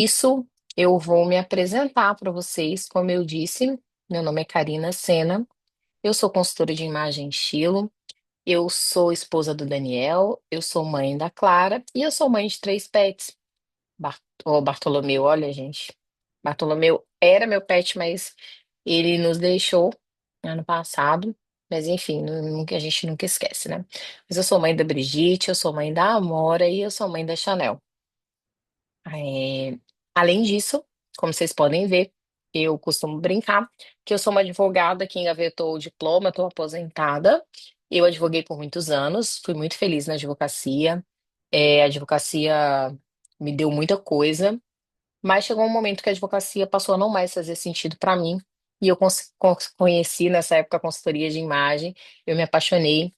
Isso, eu vou me apresentar para vocês. Como eu disse, meu nome é Karina Sena, eu sou consultora de imagem e estilo, eu sou esposa do Daniel, eu sou mãe da Clara e eu sou mãe de três pets. Bartolomeu, olha, gente. Bartolomeu era meu pet, mas ele nos deixou ano passado. Mas enfim, a gente nunca esquece, né? Mas eu sou mãe da Brigitte, eu sou mãe da Amora e eu sou mãe da Chanel. É, Além disso, como vocês podem ver, eu costumo brincar que eu sou uma advogada que engavetou o diploma, estou aposentada. Eu advoguei por muitos anos, fui muito feliz na advocacia. A advocacia me deu muita coisa, mas chegou um momento que a advocacia passou a não mais fazer sentido para mim. E eu conheci nessa época a consultoria de imagem. Eu me apaixonei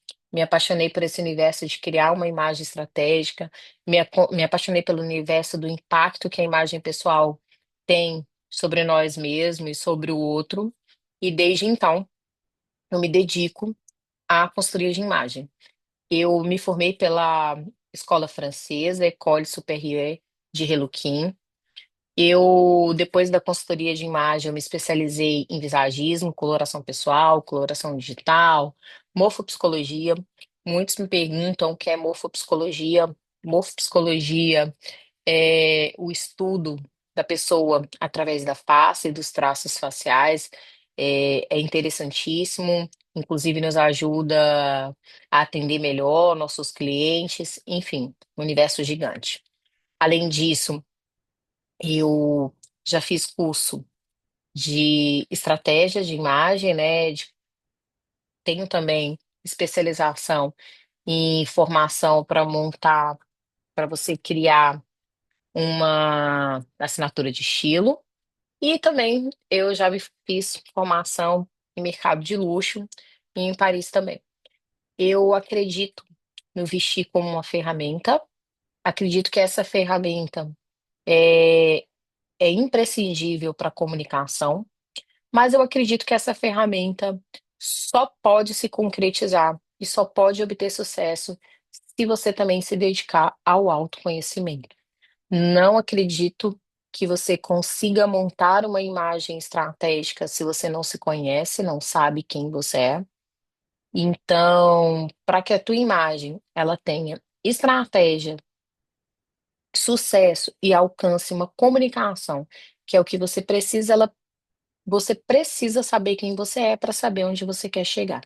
por esse universo de criar uma imagem estratégica, me apaixonei pelo universo do impacto que a imagem pessoal tem sobre nós mesmos e sobre o outro. E desde então, eu me dedico à consultoria de imagem. Eu me formei pela Escola Francesa, École Supérieure de Heloquim. Depois da consultoria de imagem, eu me especializei em visagismo, coloração pessoal, coloração digital, morfopsicologia. Muitos me perguntam o que é morfopsicologia. Morfopsicologia é o estudo da pessoa através da face e dos traços faciais. É interessantíssimo, inclusive nos ajuda a atender melhor nossos clientes, enfim, um universo gigante. Além disso, eu já fiz curso de estratégia de imagem, né? Tenho também especialização em formação para montar, para você criar uma assinatura de estilo. E também eu já fiz formação em mercado de luxo em Paris também. Eu acredito no vestir como uma ferramenta. Acredito que essa ferramenta é, é imprescindível para a comunicação. Mas eu acredito que essa ferramenta só pode se concretizar e só pode obter sucesso se você também se dedicar ao autoconhecimento. Não acredito que você consiga montar uma imagem estratégica se você não se conhece, não sabe quem você é. Então, para que a tua imagem ela tenha estratégia, sucesso e alcance uma comunicação, que é o que você precisa saber quem você é para saber onde você quer chegar.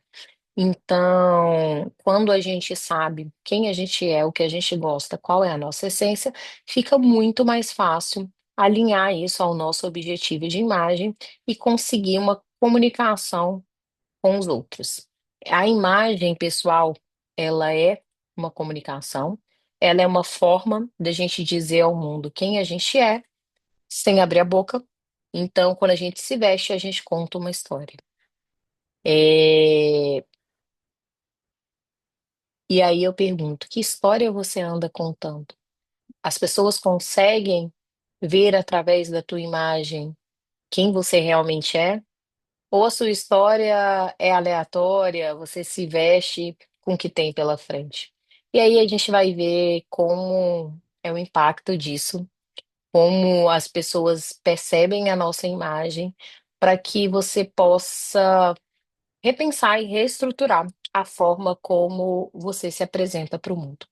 Então, quando a gente sabe quem a gente é, o que a gente gosta, qual é a nossa essência, fica muito mais fácil alinhar isso ao nosso objetivo de imagem e conseguir uma comunicação com os outros. A imagem pessoal, ela é uma comunicação, ela é uma forma da gente dizer ao mundo quem a gente é, sem abrir a boca. Então, quando a gente se veste, a gente conta uma história. É, E aí eu pergunto, que história você anda contando? As pessoas conseguem ver através da tua imagem quem você realmente é? Ou a sua história é aleatória, você se veste com o que tem pela frente? E aí a gente vai ver como é o impacto disso, como as pessoas percebem a nossa imagem, para que você possa repensar e reestruturar a forma como você se apresenta para o mundo.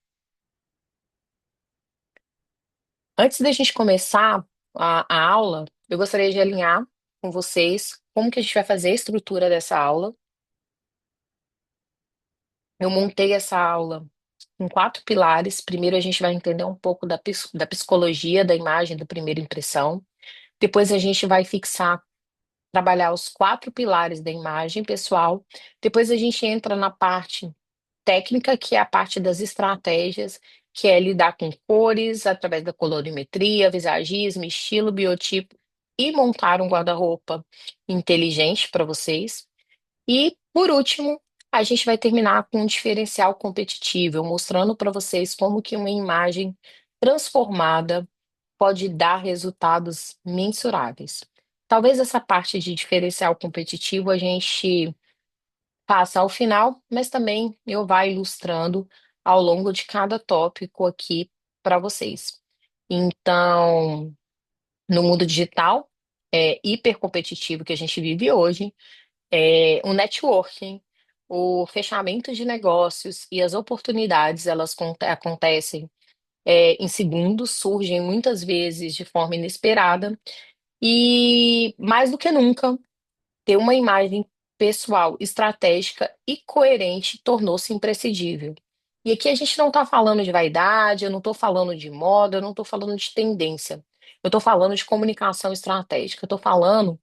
Antes da gente começar a aula, eu gostaria de alinhar com vocês como que a gente vai fazer a estrutura dessa aula. Eu montei essa aula em quatro pilares. Primeiro, a gente vai entender um pouco da psicologia da imagem da primeira impressão. Depois, a gente vai trabalhar os quatro pilares da imagem pessoal. Depois, a gente entra na parte técnica, que é a parte das estratégias, que é lidar com cores através da colorimetria, visagismo, estilo, biotipo e montar um guarda-roupa inteligente para vocês. E, por último, a gente vai terminar com um diferencial competitivo, mostrando para vocês como que uma imagem transformada pode dar resultados mensuráveis. Talvez essa parte de diferencial competitivo a gente passa ao final, mas também eu vá ilustrando ao longo de cada tópico aqui para vocês. Então, No mundo digital, hiper competitivo que a gente vive hoje, o networking, o fechamento de negócios e as oportunidades, elas acontecem em segundos, surgem muitas vezes de forma inesperada e, mais do que nunca, ter uma imagem pessoal, estratégica e coerente tornou-se imprescindível. E aqui a gente não está falando de vaidade, eu não estou falando de moda, eu não estou falando de tendência. Eu estou falando de comunicação estratégica, eu estou falando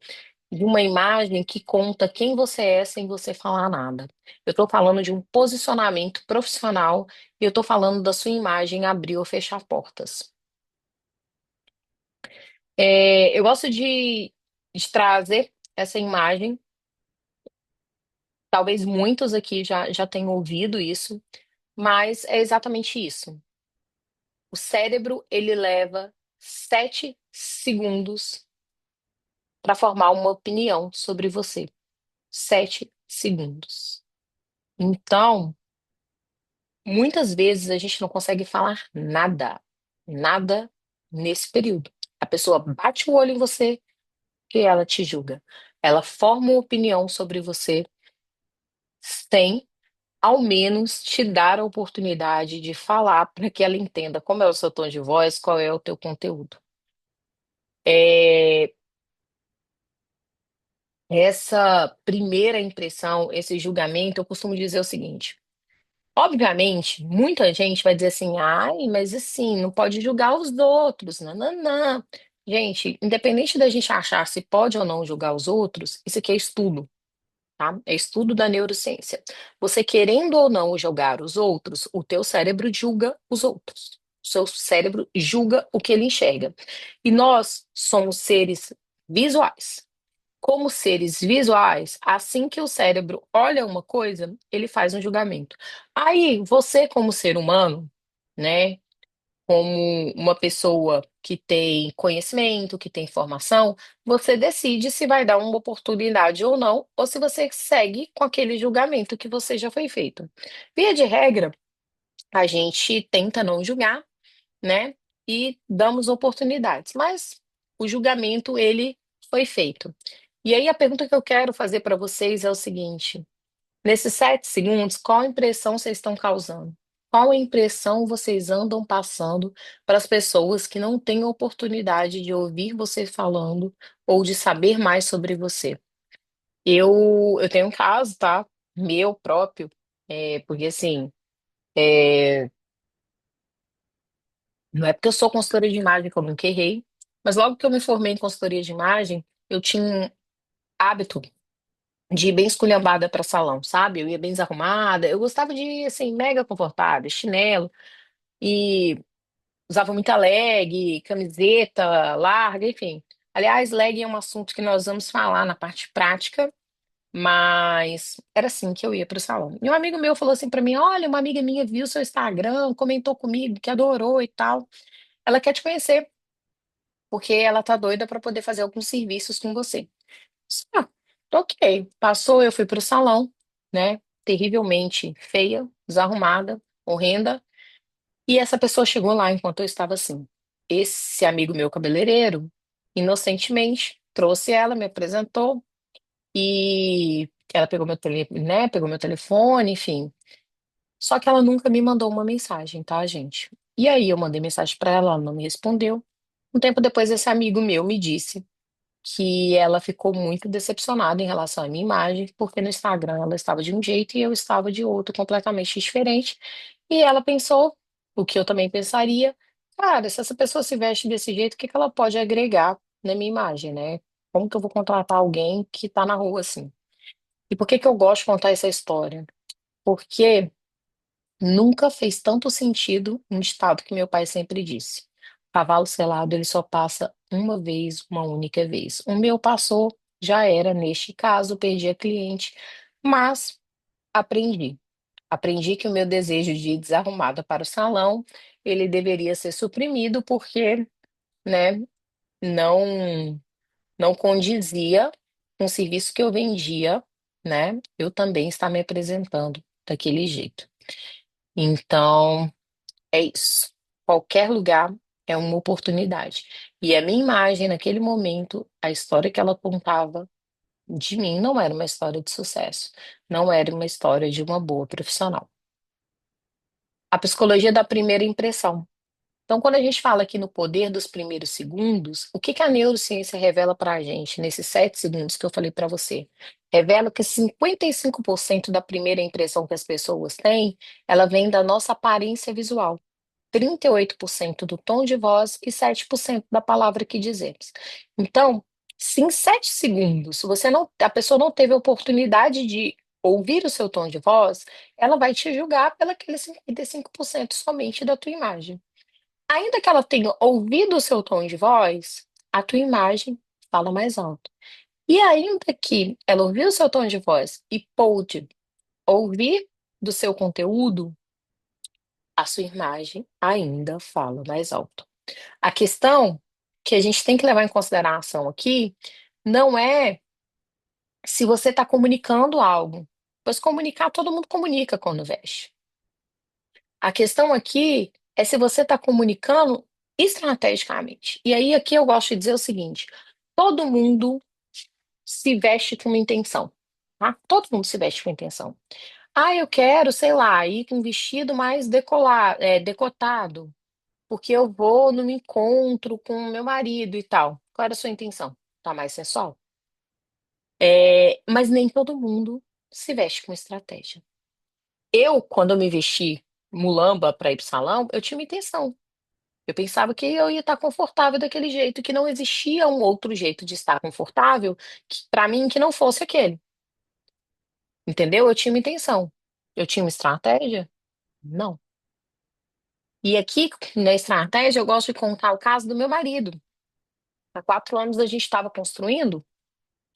de uma imagem que conta quem você é sem você falar nada. Eu estou falando de um posicionamento profissional e eu estou falando da sua imagem abrir ou fechar portas. Eu gosto de trazer essa imagem. Talvez muitos aqui já tenham ouvido isso, mas é exatamente isso. O cérebro, ele leva 7 segundos para formar uma opinião sobre você. 7 segundos. Então, muitas vezes a gente não consegue falar nada, nada nesse período. A pessoa bate o olho em você e ela te julga. Ela forma uma opinião sobre você sem ao menos te dar a oportunidade de falar para que ela entenda como é o seu tom de voz, qual é o teu conteúdo. É, essa primeira impressão, esse julgamento, eu costumo dizer o seguinte: obviamente, muita gente vai dizer assim, ai, mas assim, não pode julgar os outros, nananã. Gente, independente da gente achar se pode ou não julgar os outros, isso aqui é estudo. Tá? É estudo da neurociência. Você querendo ou não julgar os outros, o teu cérebro julga os outros. O seu cérebro julga o que ele enxerga. E nós somos seres visuais. Como seres visuais, assim que o cérebro olha uma coisa, ele faz um julgamento. Aí, você como ser humano, né? Como uma pessoa que tem conhecimento, que tem formação, você decide se vai dar uma oportunidade ou não, ou se você segue com aquele julgamento que você já foi feito. Via de regra, a gente tenta não julgar, né? E damos oportunidades, mas o julgamento ele foi feito. E aí a pergunta que eu quero fazer para vocês é o seguinte: nesses 7 segundos, qual impressão vocês estão causando? Qual impressão vocês andam passando para as pessoas que não têm oportunidade de ouvir você falando ou de saber mais sobre você? Eu tenho um caso, tá? Meu próprio, porque assim, é, não é porque eu sou consultora de imagem que eu nunca errei, mas logo que eu me formei em consultoria de imagem, eu tinha um hábito de ir bem esculhambada para salão, sabe? Eu ia bem desarrumada. Eu gostava de ir, assim, mega confortável, chinelo. E usava muita leg, camiseta larga, enfim. Aliás, leg é um assunto que nós vamos falar na parte prática, mas era assim que eu ia para o salão. E um amigo meu falou assim para mim: Olha, uma amiga minha viu seu Instagram, comentou comigo que adorou e tal. Ela quer te conhecer, porque ela tá doida para poder fazer alguns serviços com você. Ah, ok. Passou, eu fui pro salão, né? Terrivelmente feia, desarrumada, horrenda. E essa pessoa chegou lá enquanto eu estava assim. Esse amigo meu cabeleireiro, inocentemente, trouxe ela, me apresentou e ela pegou meu telefone, né? Pegou meu telefone, enfim. Só que ela nunca me mandou uma mensagem, tá, gente? E aí eu mandei mensagem para ela, ela não me respondeu. Um tempo depois, esse amigo meu me disse que ela ficou muito decepcionada em relação à minha imagem, porque no Instagram ela estava de um jeito e eu estava de outro, completamente diferente. E ela pensou, o que eu também pensaria, cara, se essa pessoa se veste desse jeito, o que que ela pode agregar na minha imagem, né? Como que eu vou contratar alguém que tá na rua assim? E por que que eu gosto de contar essa história? Porque nunca fez tanto sentido um ditado que meu pai sempre disse. Cavalo selado, ele só passa uma vez, uma única vez. O meu passou, já era, neste caso, perdi a cliente, mas aprendi. Aprendi que o meu desejo de ir desarrumada para o salão, ele deveria ser suprimido porque, né, não não condizia com o serviço que eu vendia, né? Eu também estar me apresentando daquele jeito. Então, é isso. Qualquer lugar. é uma oportunidade. E a minha imagem, naquele momento, a história que ela contava de mim não era uma história de sucesso, não era uma história de uma boa profissional. A psicologia da primeira impressão. Então, quando a gente fala aqui no poder dos primeiros segundos, o que que a neurociência revela para a gente nesses 7 segundos que eu falei para você? Revela que 55% da primeira impressão que as pessoas têm, ela vem da nossa aparência visual. 38% do tom de voz e 7% da palavra que dizemos. Então, se em 7 segundos a pessoa não teve a oportunidade de ouvir o seu tom de voz, ela vai te julgar pelaquele 55% somente da tua imagem. Ainda que ela tenha ouvido o seu tom de voz, a tua imagem fala mais alto. E ainda que ela ouviu o seu tom de voz e pôde ouvir do seu conteúdo, a sua imagem ainda fala mais alto. A questão que a gente tem que levar em consideração aqui não é se você está comunicando algo, pois comunicar, todo mundo comunica quando veste. A questão aqui é se você está comunicando estrategicamente. E aí, aqui eu gosto de dizer o seguinte: todo mundo se veste com uma intenção, tá? Todo mundo se veste com intenção. Ah, eu quero, sei lá, ir com um vestido mais decotado, porque eu vou num encontro com meu marido e tal. Qual era a sua intenção? Tá mais sensual? Mas nem todo mundo se veste com estratégia. Eu, quando eu me vesti mulamba para ir pro salão, eu tinha uma intenção. Eu pensava que eu ia estar confortável daquele jeito, que não existia um outro jeito de estar confortável para mim que não fosse aquele. Entendeu? Eu tinha uma intenção. Eu tinha uma estratégia? Não. E aqui, na estratégia, eu gosto de contar o caso do meu marido. Há 4 anos a gente estava construindo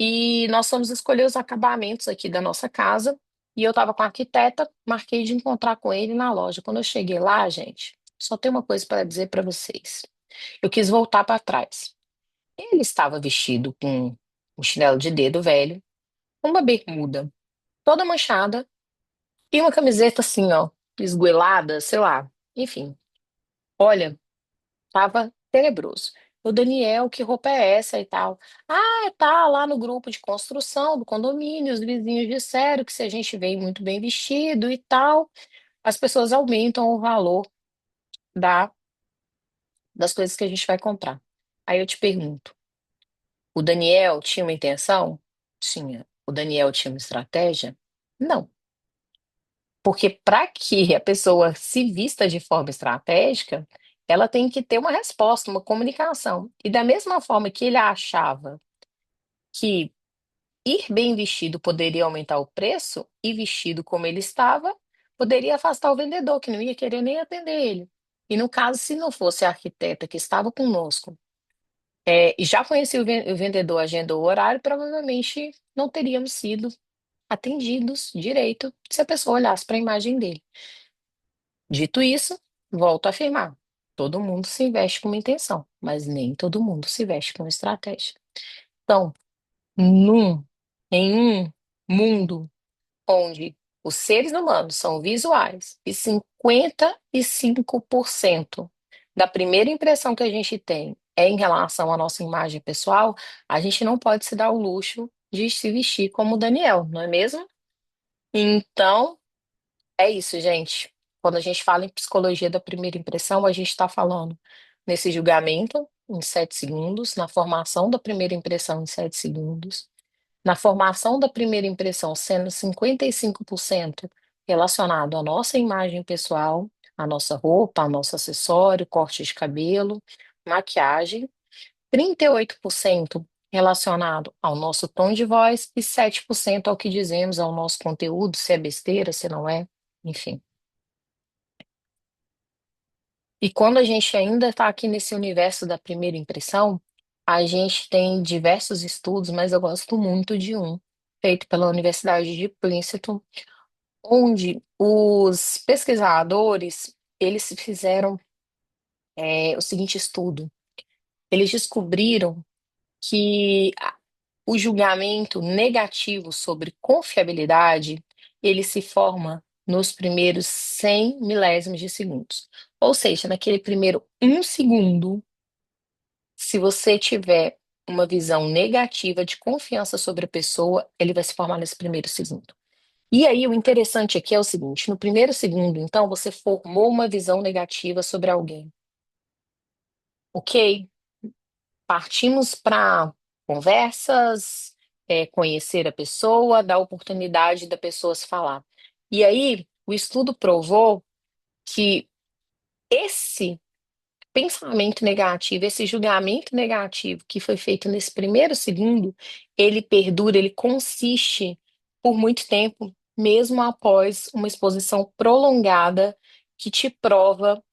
e nós fomos escolher os acabamentos aqui da nossa casa. E eu estava com a arquiteta, marquei de encontrar com ele na loja. Quando eu cheguei lá, gente, só tem uma coisa para dizer para vocês. Eu quis voltar para trás. Ele estava vestido com um chinelo de dedo velho, uma bermuda toda manchada e uma camiseta assim, ó, esgoelada, sei lá. Enfim, olha, tava tenebroso. O Daniel, que roupa é essa e tal? Ah, tá lá no grupo de construção do condomínio, os vizinhos disseram que se a gente vem muito bem vestido e tal, as pessoas aumentam o valor da, das coisas que a gente vai comprar. Aí eu te pergunto, o Daniel tinha uma intenção? Tinha. O Daniel tinha uma estratégia? Não. Porque para que a pessoa se vista de forma estratégica, ela tem que ter uma resposta, uma comunicação. E da mesma forma que ele achava que ir bem vestido poderia aumentar o preço, e vestido como ele estava, poderia afastar o vendedor, que não ia querer nem atender ele. E no caso, se não fosse a arquiteta que estava conosco, e já conhecia o vendedor, agendou o horário, provavelmente não teríamos sido atendidos direito se a pessoa olhasse para a imagem dele. Dito isso, volto a afirmar: todo mundo se veste com uma intenção, mas nem todo mundo se veste com estratégia. Então, num, em um mundo onde os seres humanos são visuais e 55% da primeira impressão que a gente tem é em relação à nossa imagem pessoal, a gente não pode se dar o luxo de se vestir como o Daniel, não é mesmo? Então, é isso, gente. Quando a gente fala em psicologia da primeira impressão, a gente está falando nesse julgamento em 7 segundos, na formação da primeira impressão em 7 segundos, na formação da primeira impressão sendo 55% relacionado à nossa imagem pessoal, à nossa roupa, ao nosso acessório, corte de cabelo, maquiagem, 38% relacionado ao nosso tom de voz e 7% ao que dizemos, ao nosso conteúdo, se é besteira, se não é, enfim. E quando a gente ainda está aqui nesse universo da primeira impressão, a gente tem diversos estudos, mas eu gosto muito de um, feito pela Universidade de Princeton, onde os pesquisadores, eles fizeram o seguinte estudo. Eles descobriram que o julgamento negativo sobre confiabilidade, ele se forma nos primeiros 100 milésimos de segundos. Ou seja, naquele primeiro um segundo, se você tiver uma visão negativa de confiança sobre a pessoa, ele vai se formar nesse primeiro segundo. E aí, o interessante aqui é o seguinte: no primeiro segundo, então, você formou uma visão negativa sobre alguém. Ok? Partimos para conversas, conhecer a pessoa, dar oportunidade da pessoa se falar. E aí, o estudo provou que esse pensamento negativo, esse julgamento negativo que foi feito nesse primeiro segundo, ele perdura, ele consiste por muito tempo, mesmo após uma exposição prolongada que te prova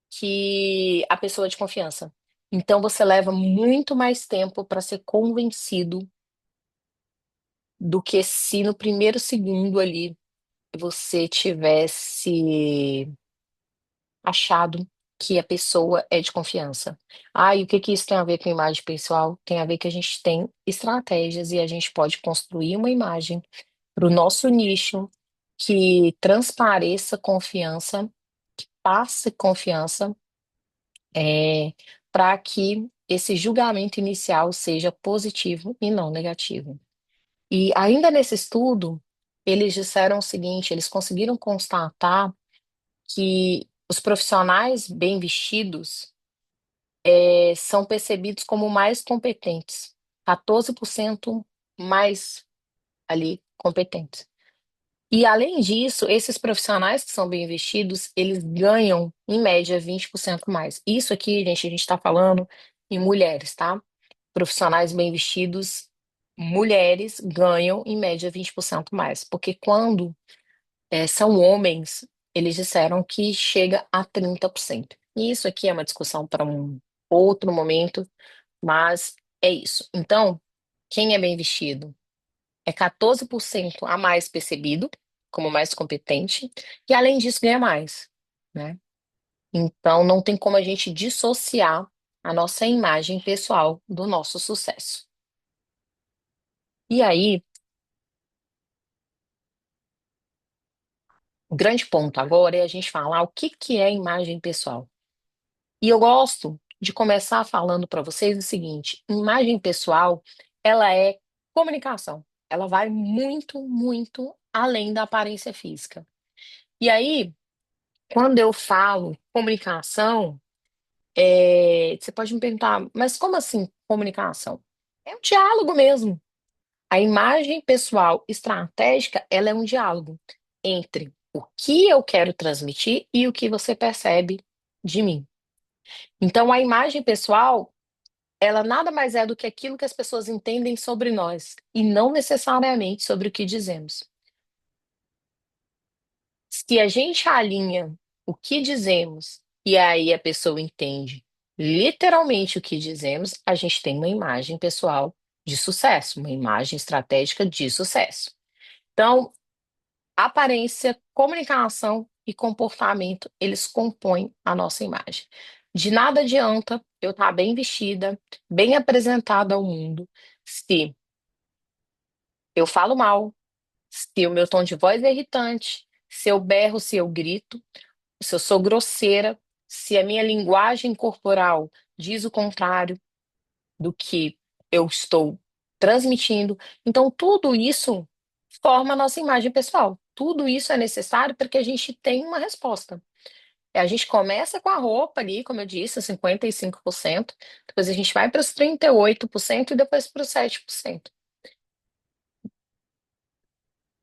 que a pessoa é de confiança. Então você leva muito mais tempo para ser convencido do que se no primeiro segundo ali você tivesse achado que a pessoa é de confiança. Ah, e o que que isso tem a ver com imagem pessoal? Tem a ver que a gente tem estratégias e a gente pode construir uma imagem para o nosso nicho que transpareça confiança, passe confiança, para que esse julgamento inicial seja positivo e não negativo. E ainda nesse estudo, eles disseram o seguinte: eles conseguiram constatar que os profissionais bem vestidos são percebidos como mais competentes, 14% mais ali competentes. E além disso, esses profissionais que são bem vestidos, eles ganham, em média, 20% mais. Isso aqui, gente, a gente está falando em mulheres, tá? Profissionais bem vestidos, mulheres ganham, em média, 20% mais. Porque quando são homens, eles disseram que chega a 30%. E isso aqui é uma discussão para um outro momento, mas é isso. Então, quem é bem vestido é 14% a mais percebido como mais competente, e além disso ganha mais, né? Então, não tem como a gente dissociar a nossa imagem pessoal do nosso sucesso. E aí, o grande ponto agora é a gente falar o que que é imagem pessoal. E eu gosto de começar falando para vocês o seguinte: imagem pessoal, ela é comunicação. Ela vai muito, muito além da aparência física. E aí, quando eu falo comunicação, você pode me perguntar, mas como assim comunicação? É um diálogo mesmo. A imagem pessoal estratégica, ela é um diálogo entre o que eu quero transmitir e o que você percebe de mim. Então, a imagem pessoal, ela nada mais é do que aquilo que as pessoas entendem sobre nós e não necessariamente sobre o que dizemos. Se a gente alinha o que dizemos e aí a pessoa entende literalmente o que dizemos, a gente tem uma imagem pessoal de sucesso, uma imagem estratégica de sucesso. Então, aparência, comunicação e comportamento, eles compõem a nossa imagem. De nada adianta eu estar bem vestida, bem apresentada ao mundo, se eu falo mal, se o meu tom de voz é irritante, se eu berro, se eu grito, se eu sou grosseira, se a minha linguagem corporal diz o contrário do que eu estou transmitindo. Então, tudo isso forma a nossa imagem pessoal. Tudo isso é necessário para que a gente tenha uma resposta. A gente começa com a roupa ali, como eu disse, 55%, depois a gente vai para os 38% e depois para os 7%.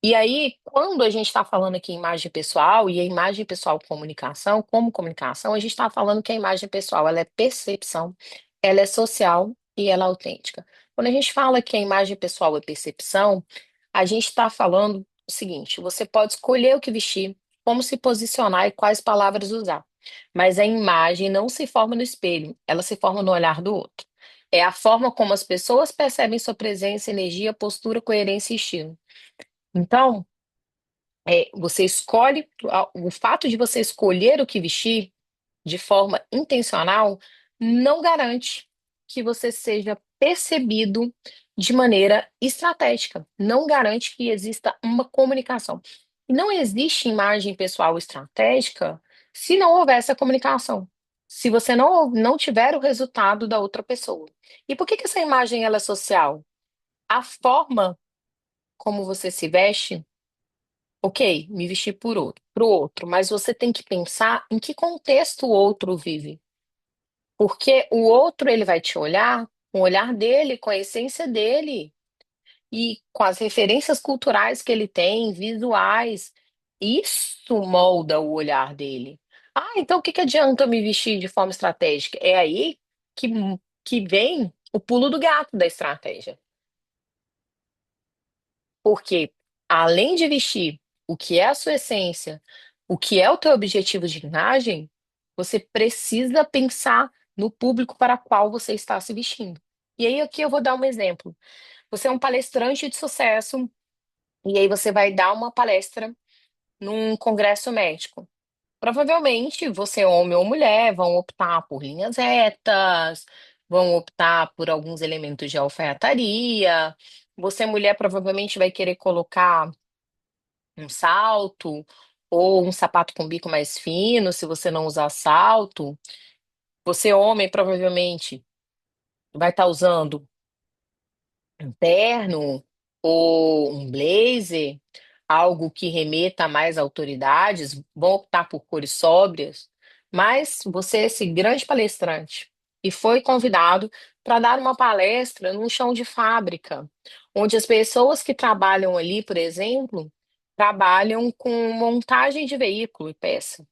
E aí, quando a gente está falando aqui em imagem pessoal, e a imagem pessoal comunicação, como comunicação, a gente está falando que a imagem pessoal ela é percepção, ela é social e ela é autêntica. Quando a gente fala que a imagem pessoal é percepção, a gente está falando o seguinte: você pode escolher o que vestir, como se posicionar e quais palavras usar. Mas a imagem não se forma no espelho, ela se forma no olhar do outro. É a forma como as pessoas percebem sua presença, energia, postura, coerência e estilo. Então, você escolhe, o fato de você escolher o que vestir de forma intencional não garante que você seja percebido de maneira estratégica, não garante que exista uma comunicação. E não existe imagem pessoal estratégica se não houver essa comunicação. Se você não tiver o resultado da outra pessoa. E por que que essa imagem ela é social? A forma como você se veste, ok, me vestir pro outro, mas você tem que pensar em que contexto o outro vive. Porque o outro ele vai te olhar com o olhar dele, com a essência dele. E com as referências culturais que ele tem, visuais, isso molda o olhar dele. Ah, então o que que adianta eu me vestir de forma estratégica? É aí que, que vem o pulo do gato da estratégia. Porque além de vestir o que é a sua essência, o que é o teu objetivo de imagem, você precisa pensar no público para qual você está se vestindo. E aí aqui eu vou dar um exemplo. Você é um palestrante de sucesso, e aí você vai dar uma palestra num congresso médico. Provavelmente você, homem ou mulher, vão optar por linhas retas, vão optar por alguns elementos de alfaiataria. Você, mulher, provavelmente vai querer colocar um salto ou um sapato com bico mais fino, se você não usar salto. Você, homem, provavelmente vai estar usando um terno ou um blazer, algo que remeta a mais autoridades, vão optar por cores sóbrias, mas você é esse grande palestrante e foi convidado para dar uma palestra num chão de fábrica, onde as pessoas que trabalham ali, por exemplo, trabalham com montagem de veículo e peça.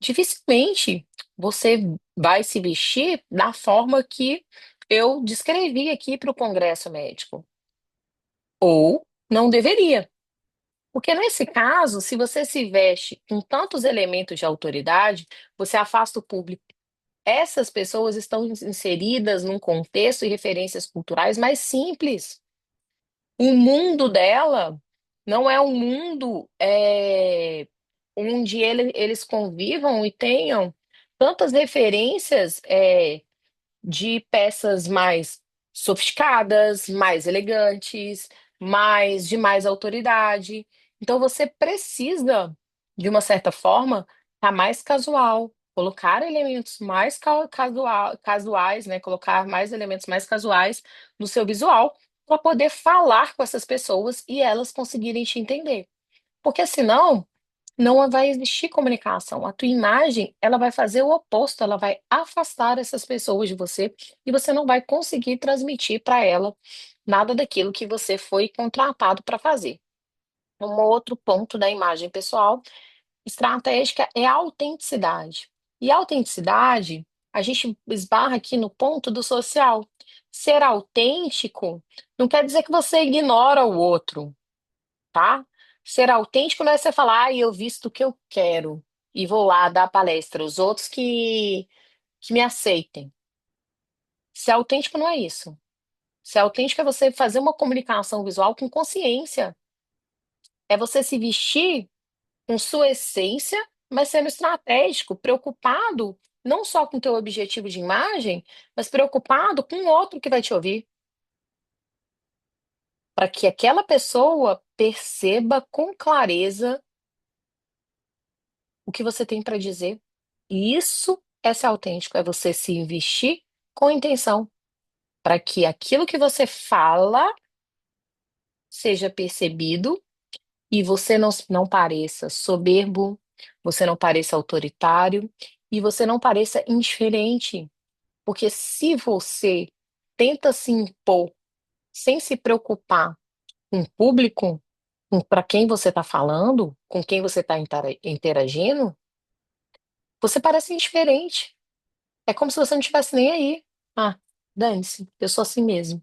Dificilmente você vai se vestir da forma que eu descrevi aqui para o Congresso Médico. Ou não deveria. Porque nesse caso, se você se veste com tantos elementos de autoridade, você afasta o público. Essas pessoas estão inseridas num contexto e referências culturais mais simples. O mundo dela não é um mundo onde eles convivam e tenham tantas referências de peças mais sofisticadas, mais elegantes, de mais autoridade. Então você precisa, de uma certa forma, estar mais casual, colocar elementos mais casuais, né? Colocar mais elementos mais casuais no seu visual para poder falar com essas pessoas e elas conseguirem te entender. Porque senão não vai existir comunicação. A tua imagem, ela vai fazer o oposto, ela vai afastar essas pessoas de você e você não vai conseguir transmitir para ela nada daquilo que você foi contratado para fazer. Um outro ponto da imagem pessoal estratégica é a autenticidade. E a autenticidade, a gente esbarra aqui no ponto do social. Ser autêntico não quer dizer que você ignora o outro, tá? Ser autêntico não é você falar, ah, eu visto o que eu quero e vou lá dar palestra, os outros que me aceitem. Ser autêntico não é isso. Ser autêntico é você fazer uma comunicação visual com consciência. É você se vestir com sua essência, mas sendo estratégico, preocupado não só com o teu objetivo de imagem, mas preocupado com o outro que vai te ouvir, para que aquela pessoa perceba com clareza o que você tem para dizer. E isso é ser autêntico, é você se investir com intenção, para que aquilo que você fala seja percebido e você não pareça soberbo, você não pareça autoritário e você não pareça indiferente. Porque se você tenta se impor sem se preocupar com o público, para quem você está falando, com quem você está interagindo, você parece indiferente. É como se você não estivesse nem aí. Ah, dane-se, eu sou assim mesmo,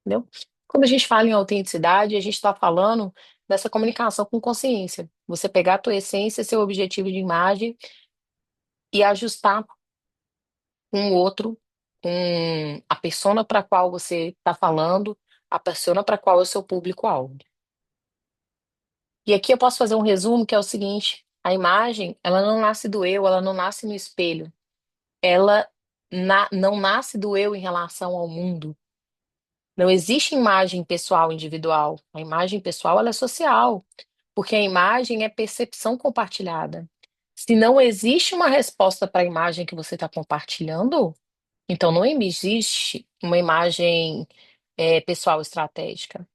entendeu? Quando a gente fala em autenticidade, a gente está falando dessa comunicação com consciência. Você pegar a tua essência, seu objetivo de imagem e ajustar com o outro, com a persona para qual você está falando, a persona para qual é o seu público-alvo. E aqui eu posso fazer um resumo que é o seguinte: a imagem, ela não nasce do eu, ela não nasce no espelho. Ela não nasce do eu em relação ao mundo. Não existe imagem pessoal individual. A imagem pessoal ela é social. Porque a imagem é percepção compartilhada. Se não existe uma resposta para a imagem que você está compartilhando, então não existe uma imagem pessoal estratégica.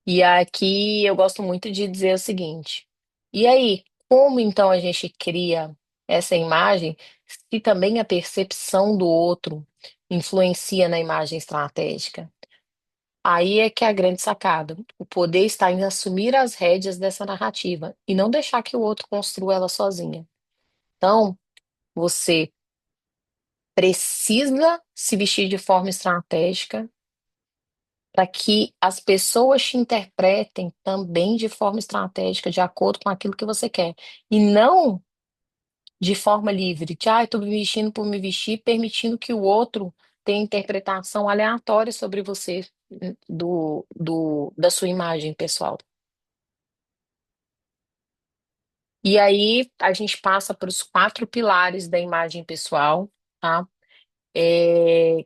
E aqui eu gosto muito de dizer o seguinte: e aí, como então a gente cria essa imagem se também a percepção do outro influencia na imagem estratégica? Aí é que é a grande sacada. O poder está em assumir as rédeas dessa narrativa e não deixar que o outro construa ela sozinha. Então, você precisa se vestir de forma estratégica para que as pessoas te interpretem também de forma estratégica, de acordo com aquilo que você quer. E não de forma livre, de, estou me vestindo por me vestir, permitindo que o outro tenha interpretação aleatória sobre você, da sua imagem pessoal. E aí a gente passa para os quatro pilares da imagem pessoal, tá? É,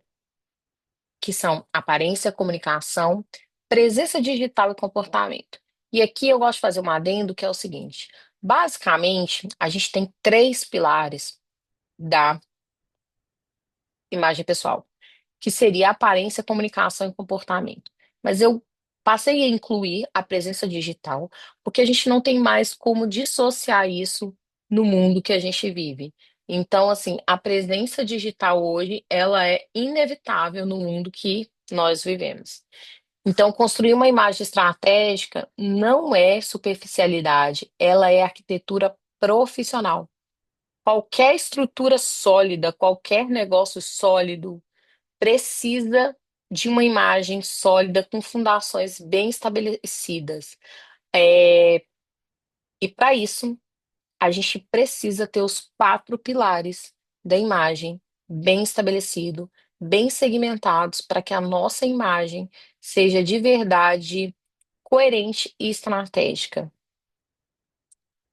que são aparência, comunicação, presença digital e comportamento. E aqui eu gosto de fazer um adendo que é o seguinte: basicamente, a gente tem três pilares da imagem pessoal, que seria aparência, comunicação e comportamento. Mas eu passei a incluir a presença digital, porque a gente não tem mais como dissociar isso no mundo que a gente vive. Então, assim, a presença digital hoje, ela é inevitável no mundo que nós vivemos. Então, construir uma imagem estratégica não é superficialidade, ela é arquitetura profissional. Qualquer estrutura sólida, qualquer negócio sólido, precisa de uma imagem sólida com fundações bem estabelecidas. É, e para isso, a gente precisa ter os quatro pilares da imagem bem estabelecido, bem segmentados, para que a nossa imagem seja de verdade coerente e estratégica.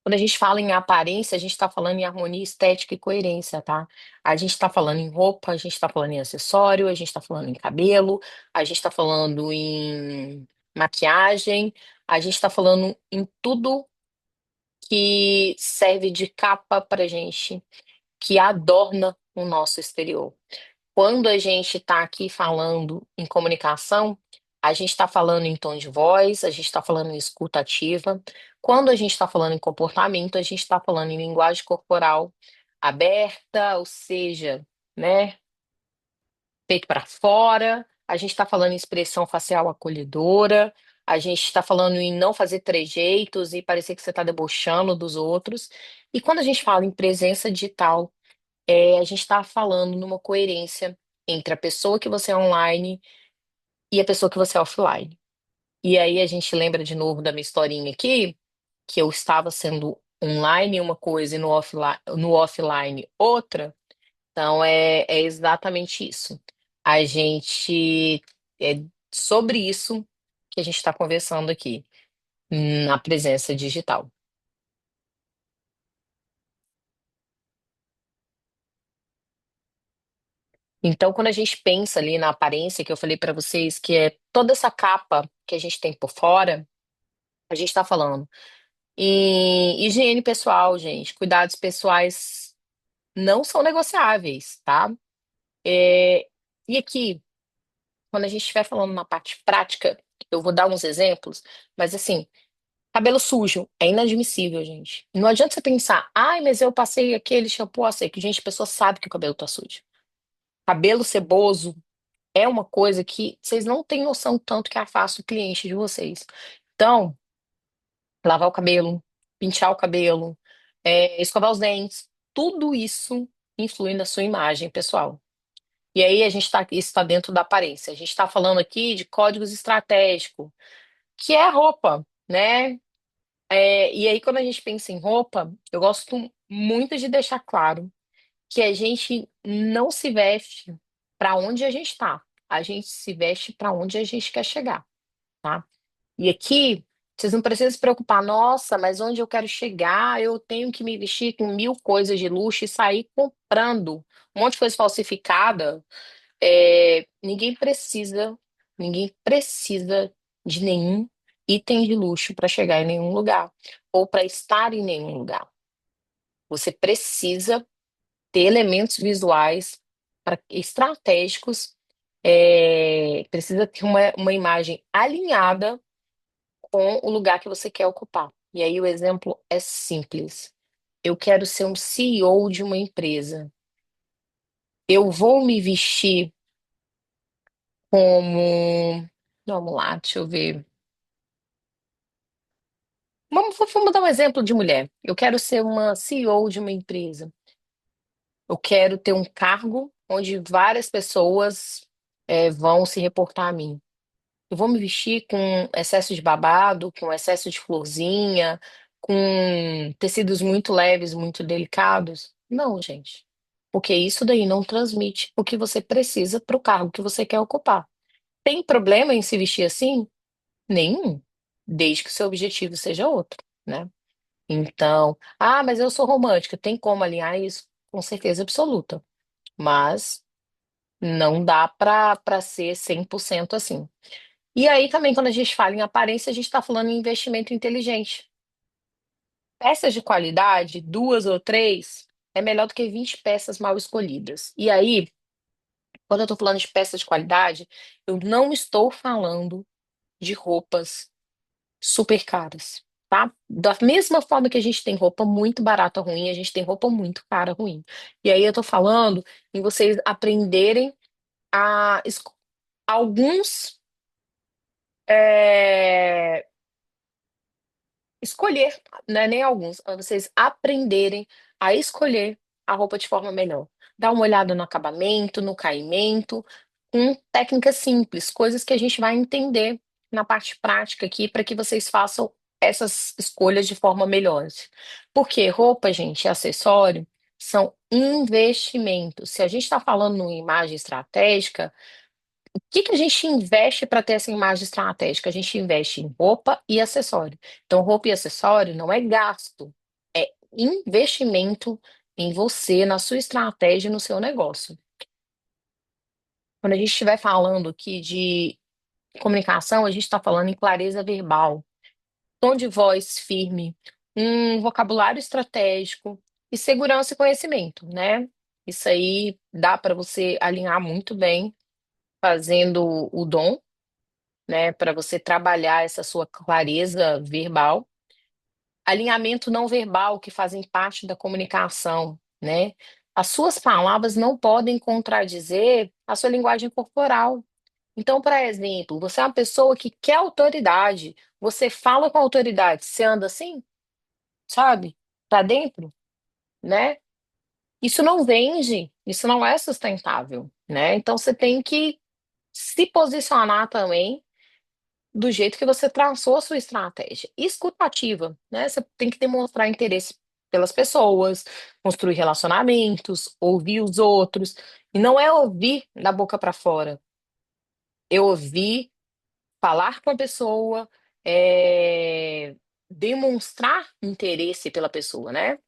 Quando a gente fala em aparência, a gente está falando em harmonia estética e coerência, tá? A gente está falando em roupa, a gente está falando em acessório, a gente está falando em cabelo, a gente está falando em maquiagem, a gente está falando em tudo que serve de capa para gente, que adorna o nosso exterior. Quando a gente está aqui falando em comunicação, a gente está falando em tom de voz, a gente está falando em escuta ativa. Quando a gente está falando em comportamento, a gente está falando em linguagem corporal aberta, ou seja, né, peito para fora. A gente está falando em expressão facial acolhedora. A gente está falando em não fazer trejeitos e parecer que você está debochando dos outros. E quando a gente fala em presença digital, a gente está falando numa coerência entre a pessoa que você é online e a pessoa que você é offline. E aí a gente lembra de novo da minha historinha aqui, que eu estava sendo online uma coisa e no offline outra. Então é exatamente isso. A gente é sobre isso que a gente está conversando aqui, na presença digital. Então, quando a gente pensa ali na aparência que eu falei para vocês, que é toda essa capa que a gente tem por fora, a gente está falando em higiene pessoal, gente. Cuidados pessoais não são negociáveis, tá? É, e aqui, quando a gente estiver falando na parte prática, eu vou dar uns exemplos, mas assim, cabelo sujo é inadmissível, gente. Não adianta você pensar, ai, mas eu passei aquele shampoo a seco. Gente, a pessoa sabe que o cabelo tá sujo. Cabelo ceboso é uma coisa que vocês não têm noção tanto que afasta o cliente de vocês. Então, lavar o cabelo, pentear o cabelo, escovar os dentes, tudo isso influi na sua imagem pessoal. E aí isso está dentro da aparência. A gente está falando aqui de códigos estratégicos, que é roupa, né? E aí, quando a gente pensa em roupa, eu gosto muito de deixar claro que a gente não se veste para onde a gente está. A gente se veste para onde a gente quer chegar, tá? E aqui, vocês não precisam se preocupar, nossa, mas onde eu quero chegar, eu tenho que me vestir com mil coisas de luxo e sair comprando um monte de coisa falsificada. Ninguém precisa de nenhum item de luxo para chegar em nenhum lugar ou para estar em nenhum lugar. Você precisa ter elementos visuais estratégicos, precisa ter uma imagem alinhada com o lugar que você quer ocupar. E aí o exemplo é simples. Eu quero ser um CEO de uma empresa. Eu vou me vestir como. Vamos lá, deixa eu ver. Vamos dar um exemplo de mulher. Eu quero ser uma CEO de uma empresa. Eu quero ter um cargo onde várias pessoas vão se reportar a mim. Eu vou me vestir com excesso de babado, com excesso de florzinha, com tecidos muito leves, muito delicados? Não, gente. Porque isso daí não transmite o que você precisa para o cargo que você quer ocupar. Tem problema em se vestir assim? Nenhum, desde que o seu objetivo seja outro, né? Então, mas eu sou romântica, tem como alinhar isso? Com certeza absoluta. Mas não dá para ser 100% assim. E aí também, quando a gente fala em aparência, a gente está falando em investimento inteligente. Peças de qualidade, duas ou três, é melhor do que 20 peças mal escolhidas. E aí, quando eu estou falando de peças de qualidade, eu não estou falando de roupas super caras, tá? Da mesma forma que a gente tem roupa muito barata ruim, a gente tem roupa muito cara ruim. E aí eu tô falando em vocês aprenderem a alguns é, escolher, né? Nem alguns, a vocês aprenderem a escolher a roupa de forma melhor. Dá uma olhada no acabamento, no caimento, com técnicas simples, coisas que a gente vai entender na parte prática aqui para que vocês façam essas escolhas de forma melhor. Porque roupa, gente, e acessório são investimentos. Se a gente está falando numa imagem estratégica, que a gente investe para ter essa imagem estratégica? A gente investe em roupa e acessório. Então, roupa e acessório não é gasto, é investimento em você, na sua estratégia, no seu negócio. Quando a gente estiver falando aqui de comunicação, a gente está falando em clareza verbal, tom de voz firme, um vocabulário estratégico e segurança e conhecimento, né? Isso aí dá para você alinhar muito bem fazendo o dom, né, para você trabalhar essa sua clareza verbal. Alinhamento não verbal, que fazem parte da comunicação, né? As suas palavras não podem contradizer a sua linguagem corporal. Então, por exemplo, você é uma pessoa que quer autoridade, você fala com autoridade, você anda assim, sabe? Tá dentro, né? Isso não vende, isso não é sustentável, né? Então, você tem que se posicionar também do jeito que você traçou a sua estratégia. Escutativa, né? Você tem que demonstrar interesse pelas pessoas, construir relacionamentos, ouvir os outros. E não é ouvir da boca para fora, é ouvir, falar com a pessoa, é, demonstrar interesse pela pessoa, né?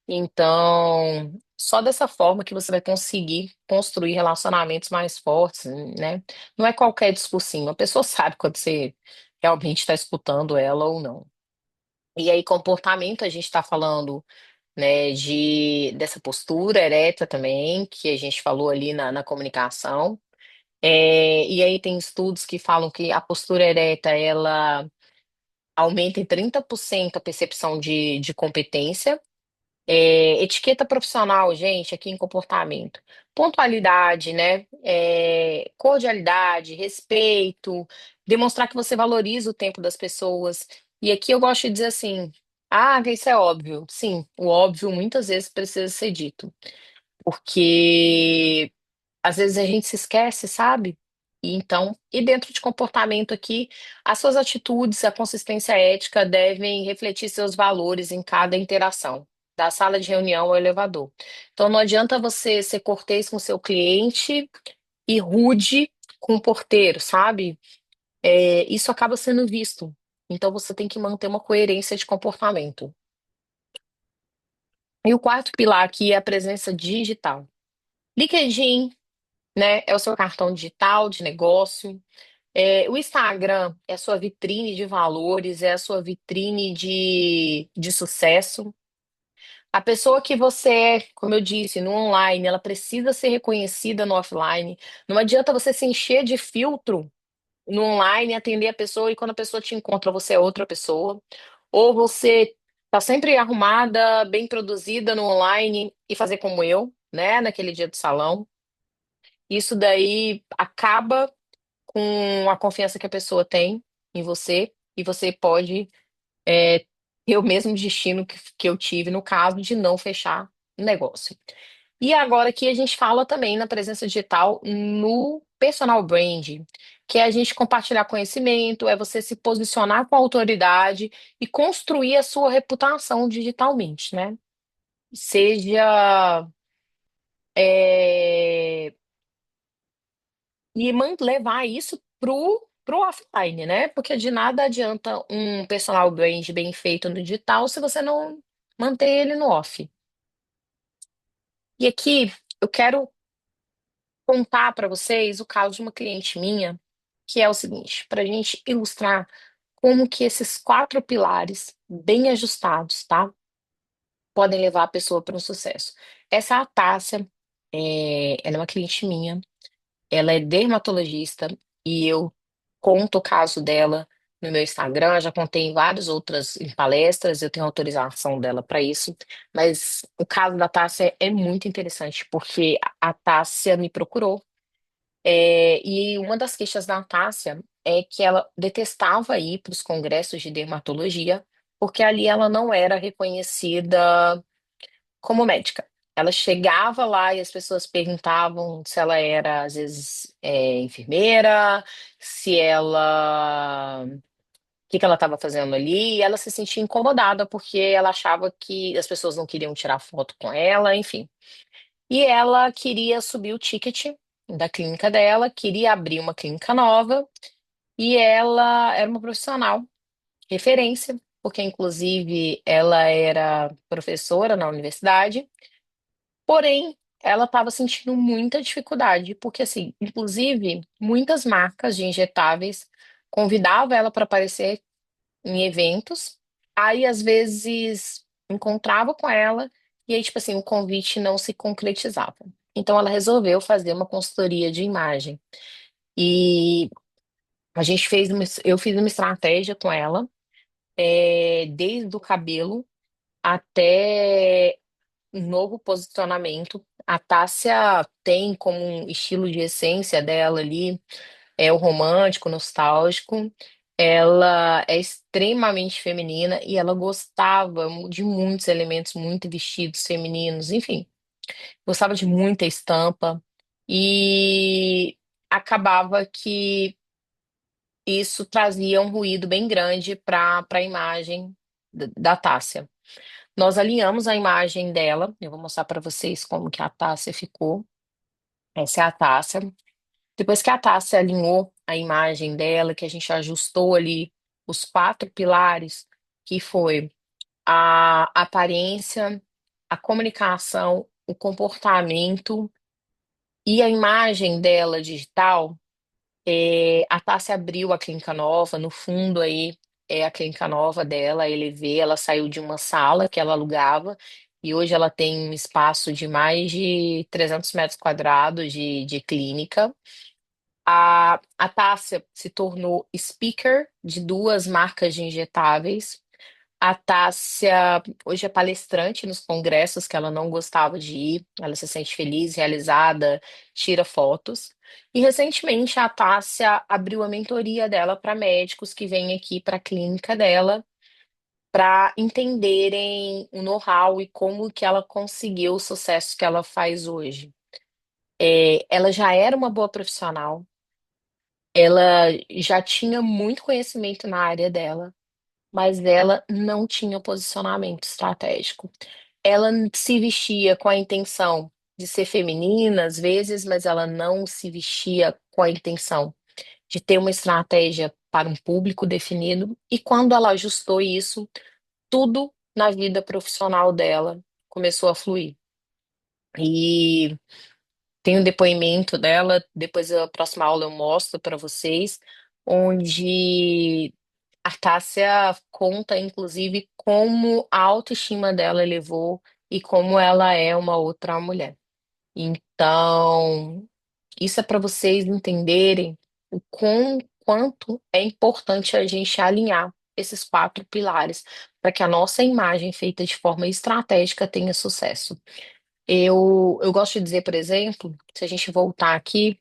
Então, só dessa forma que você vai conseguir construir relacionamentos mais fortes, né? Não é qualquer discursinho. A pessoa sabe quando você realmente está escutando ela ou não. E aí, comportamento, a gente está falando, né, dessa postura ereta também, que a gente falou ali na comunicação. E aí tem estudos que falam que a postura ereta, ela aumenta em 30% a percepção de competência. Etiqueta profissional, gente, aqui em comportamento. Pontualidade, né? Cordialidade, respeito, demonstrar que você valoriza o tempo das pessoas. E aqui eu gosto de dizer assim: que isso é óbvio. Sim, o óbvio muitas vezes precisa ser dito, porque às vezes a gente se esquece, sabe? E dentro de comportamento aqui, as suas atitudes, a consistência ética devem refletir seus valores em cada interação, da sala de reunião ao elevador. Então não adianta você ser cortês com seu cliente e rude com o porteiro, sabe? Isso acaba sendo visto. Então você tem que manter uma coerência de comportamento. E o quarto pilar aqui é a presença digital. LinkedIn, né, é o seu cartão digital de negócio. O Instagram é a sua vitrine de valores, é a sua vitrine de sucesso. A pessoa que você é, como eu disse, no online, ela precisa ser reconhecida no offline. Não adianta você se encher de filtro no online, atender a pessoa e quando a pessoa te encontra, você é outra pessoa. Ou você tá sempre arrumada, bem produzida no online e fazer como eu, né, naquele dia do salão. Isso daí acaba com a confiança que a pessoa tem em você e você pode ter o mesmo destino que eu tive no caso de não fechar o negócio. E agora aqui a gente fala também na presença digital no personal brand, que é a gente compartilhar conhecimento, é você se posicionar com autoridade e construir a sua reputação digitalmente, né? Seja levar isso pro offline, né? Porque de nada adianta um personal brand bem feito no digital se você não manter ele no off. E aqui eu quero contar para vocês o caso de uma cliente minha, que é o seguinte, para a gente ilustrar como que esses quatro pilares bem ajustados, tá? Podem levar a pessoa para um sucesso. Essa é a Tássia, ela é uma cliente minha. Ela é dermatologista e eu conto o caso dela no meu Instagram. Já contei em várias outras em palestras, eu tenho autorização dela para isso. Mas o caso da Tássia é muito interessante, porque a Tássia me procurou. E uma das queixas da Tássia é que ela detestava ir para os congressos de dermatologia, porque ali ela não era reconhecida como médica. Ela chegava lá e as pessoas perguntavam se ela era, às vezes, enfermeira, se ela. O que que ela estava fazendo ali, e ela se sentia incomodada porque ela achava que as pessoas não queriam tirar foto com ela, enfim. E ela queria subir o ticket da clínica dela, queria abrir uma clínica nova, e ela era uma profissional, referência, porque inclusive ela era professora na universidade. Porém, ela estava sentindo muita dificuldade, porque assim, inclusive, muitas marcas de injetáveis convidavam ela para aparecer em eventos, aí às vezes encontrava com ela e aí tipo assim, o convite não se concretizava. Então ela resolveu fazer uma consultoria de imagem. E eu fiz uma estratégia com ela, desde o cabelo até um novo posicionamento. A Tássia tem como um estilo de essência dela ali, é o romântico, nostálgico. Ela é extremamente feminina e ela gostava de muitos elementos, muito vestidos femininos, enfim, gostava de muita estampa e acabava que isso trazia um ruído bem grande para a imagem da Tássia. Nós alinhamos a imagem dela. Eu vou mostrar para vocês como que a Tássia ficou. Essa é a Tássia. Depois que a Tássia alinhou a imagem dela, que a gente ajustou ali os quatro pilares, que foi a aparência, a comunicação, o comportamento e a imagem dela digital. A Tássia abriu a clínica nova, no fundo aí é a clínica nova dela, a LV. Ela saiu de uma sala que ela alugava e hoje ela tem um espaço de mais de 300 metros quadrados de clínica. A Tássia se tornou speaker de duas marcas de injetáveis. A Tássia hoje é palestrante nos congressos que ela não gostava de ir. Ela se sente feliz, realizada, tira fotos. E recentemente a Tássia abriu a mentoria dela para médicos que vêm aqui para a clínica dela para entenderem o know-how e como que ela conseguiu o sucesso que ela faz hoje. Ela já era uma boa profissional, ela já tinha muito conhecimento na área dela, mas ela não tinha posicionamento estratégico. Ela se vestia com a intenção de ser feminina às vezes, mas ela não se vestia com a intenção de ter uma estratégia para um público definido. E quando ela ajustou isso, tudo na vida profissional dela começou a fluir. E tem um depoimento dela, depois a próxima aula eu mostro para vocês, onde a Tássia conta, inclusive, como a autoestima dela elevou e como ela é uma outra mulher. Então, isso é para vocês entenderem quanto é importante a gente alinhar esses quatro pilares para que a nossa imagem feita de forma estratégica tenha sucesso. Eu gosto de dizer, por exemplo, se a gente voltar aqui,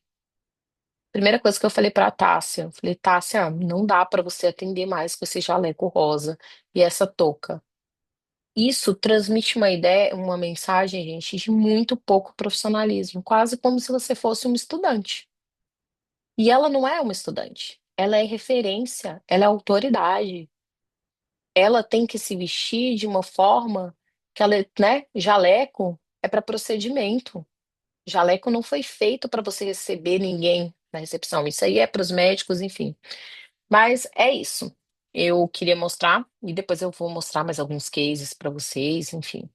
primeira coisa que eu falei para a Tássia, eu falei, Tássia, não dá para você atender mais com esse jaleco rosa e essa touca. Isso transmite uma ideia, uma mensagem, gente, de muito pouco profissionalismo, quase como se você fosse um estudante. E ela não é uma estudante, ela é referência, ela é autoridade. Ela tem que se vestir de uma forma que ela, né? Jaleco é para procedimento. Jaleco não foi feito para você receber ninguém na recepção. Isso aí é para os médicos, enfim. Mas é isso. Eu queria mostrar e depois eu vou mostrar mais alguns cases para vocês, enfim.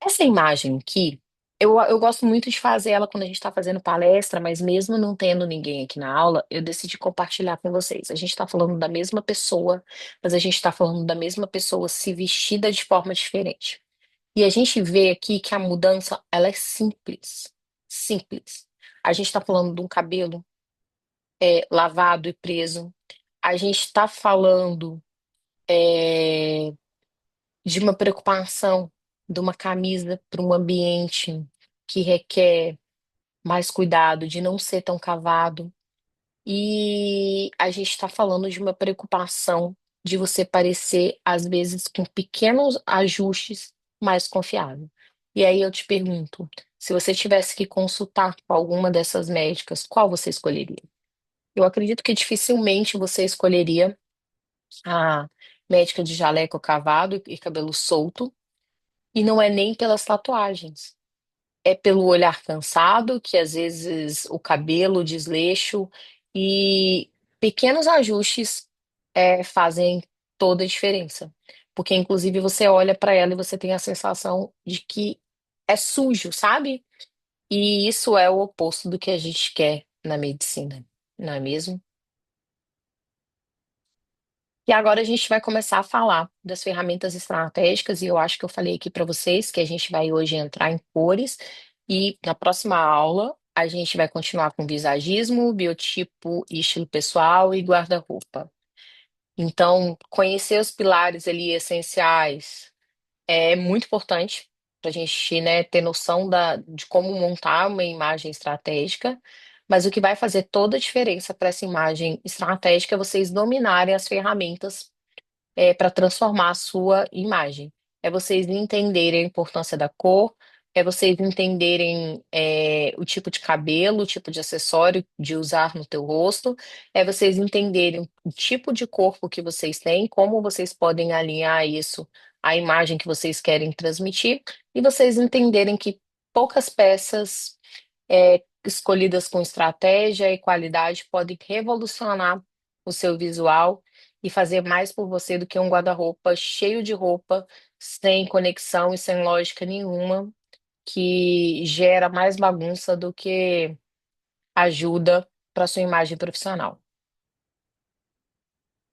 Essa imagem aqui, eu gosto muito de fazer ela quando a gente está fazendo palestra, mas mesmo não tendo ninguém aqui na aula, eu decidi compartilhar com vocês. A gente está falando da mesma pessoa, mas a gente está falando da mesma pessoa se vestida de forma diferente. E a gente vê aqui que a mudança, ela é simples. Simples. A gente está falando de um cabelo lavado e preso. A gente está falando é, de uma preocupação de uma camisa para um ambiente que requer mais cuidado, de não ser tão cavado. E a gente está falando de uma preocupação de você parecer, às vezes, com pequenos ajustes, mais confiável. E aí eu te pergunto, se você tivesse que consultar com alguma dessas médicas, qual você escolheria? Eu acredito que dificilmente você escolheria a médica de jaleco cavado e cabelo solto, e não é nem pelas tatuagens. É pelo olhar cansado, que às vezes o cabelo, o desleixo e pequenos ajustes fazem toda a diferença. Porque, inclusive, você olha para ela e você tem a sensação de que é sujo, sabe? E isso é o oposto do que a gente quer na medicina, não é mesmo? E agora a gente vai começar a falar das ferramentas estratégicas, e eu acho que eu falei aqui para vocês que a gente vai hoje entrar em cores, e na próxima aula a gente vai continuar com visagismo, biotipo, estilo pessoal e guarda-roupa. Então, conhecer os pilares ali essenciais é muito importante para a gente, né, ter noção de como montar uma imagem estratégica. Mas o que vai fazer toda a diferença para essa imagem estratégica é vocês dominarem as ferramentas para transformar a sua imagem. É vocês entenderem a importância da cor, é vocês entenderem o tipo de cabelo, o tipo de acessório de usar no teu rosto, é vocês entenderem o tipo de corpo que vocês têm, como vocês podem alinhar isso à imagem que vocês querem transmitir, e vocês entenderem que poucas peças escolhidas com estratégia e qualidade podem revolucionar o seu visual e fazer mais por você do que um guarda-roupa cheio de roupa, sem conexão e sem lógica nenhuma, que gera mais bagunça do que ajuda para sua imagem profissional.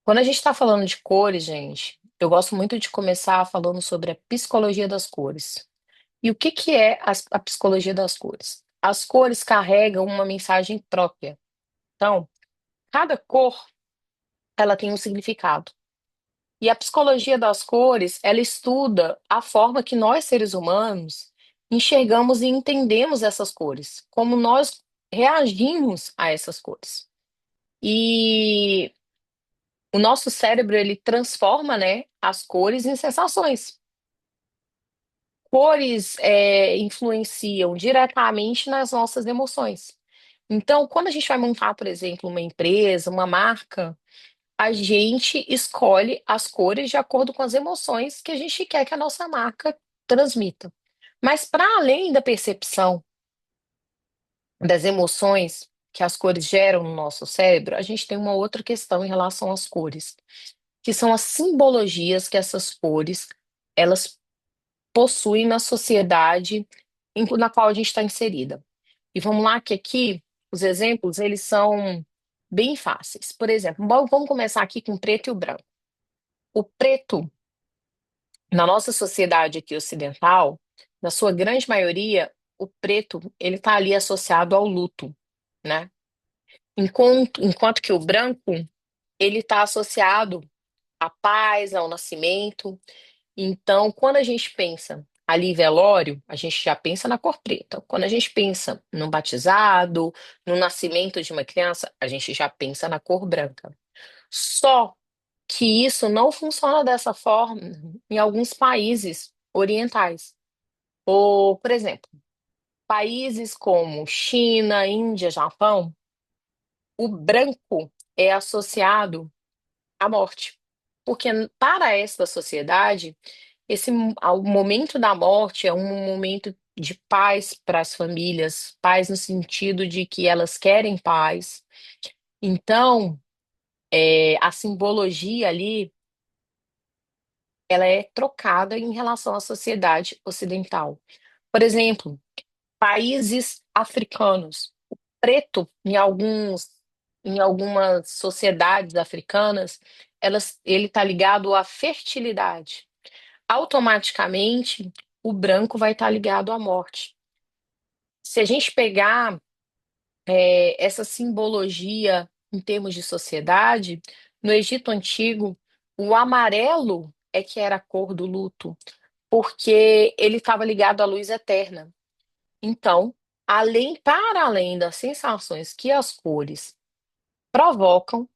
Quando a gente está falando de cores, gente, eu gosto muito de começar falando sobre a psicologia das cores. E o que que é a psicologia das cores? As cores carregam uma mensagem própria. Então, cada cor, ela tem um significado. E a psicologia das cores, ela estuda a forma que nós, seres humanos, enxergamos e entendemos essas cores, como nós reagimos a essas cores. E o nosso cérebro, ele transforma, né, as cores em sensações. Cores, influenciam diretamente nas nossas emoções. Então, quando a gente vai montar, por exemplo, uma empresa, uma marca, a gente escolhe as cores de acordo com as emoções que a gente quer que a nossa marca transmita. Mas para além da percepção das emoções que as cores geram no nosso cérebro, a gente tem uma outra questão em relação às cores, que são as simbologias que essas cores elas possuem na sociedade na qual a gente está inserida. E vamos lá que aqui os exemplos, eles são bem fáceis. Por exemplo, vamos começar aqui com o preto e o branco. O preto, na nossa sociedade aqui ocidental, na sua grande maioria, o preto, ele está ali associado ao luto, né? Enquanto que o branco, ele está associado à paz, ao nascimento. Então, quando a gente pensa ali velório, a gente já pensa na cor preta. Quando a gente pensa no batizado, no nascimento de uma criança, a gente já pensa na cor branca. Só que isso não funciona dessa forma em alguns países orientais. Ou, por exemplo, países como China, Índia, Japão, o branco é associado à morte. Porque para essa sociedade, o momento da morte é um momento de paz para as famílias, paz no sentido de que elas querem paz. Então, a simbologia ali, ela é trocada em relação à sociedade ocidental. Por exemplo, países africanos, o preto em algumas sociedades africanas, ele está ligado à fertilidade. Automaticamente o branco vai estar ligado à morte. Se a gente pegar essa simbologia em termos de sociedade, no Egito Antigo, o amarelo é que era a cor do luto, porque ele estava ligado à luz eterna. Então, para além das sensações que as cores provocam,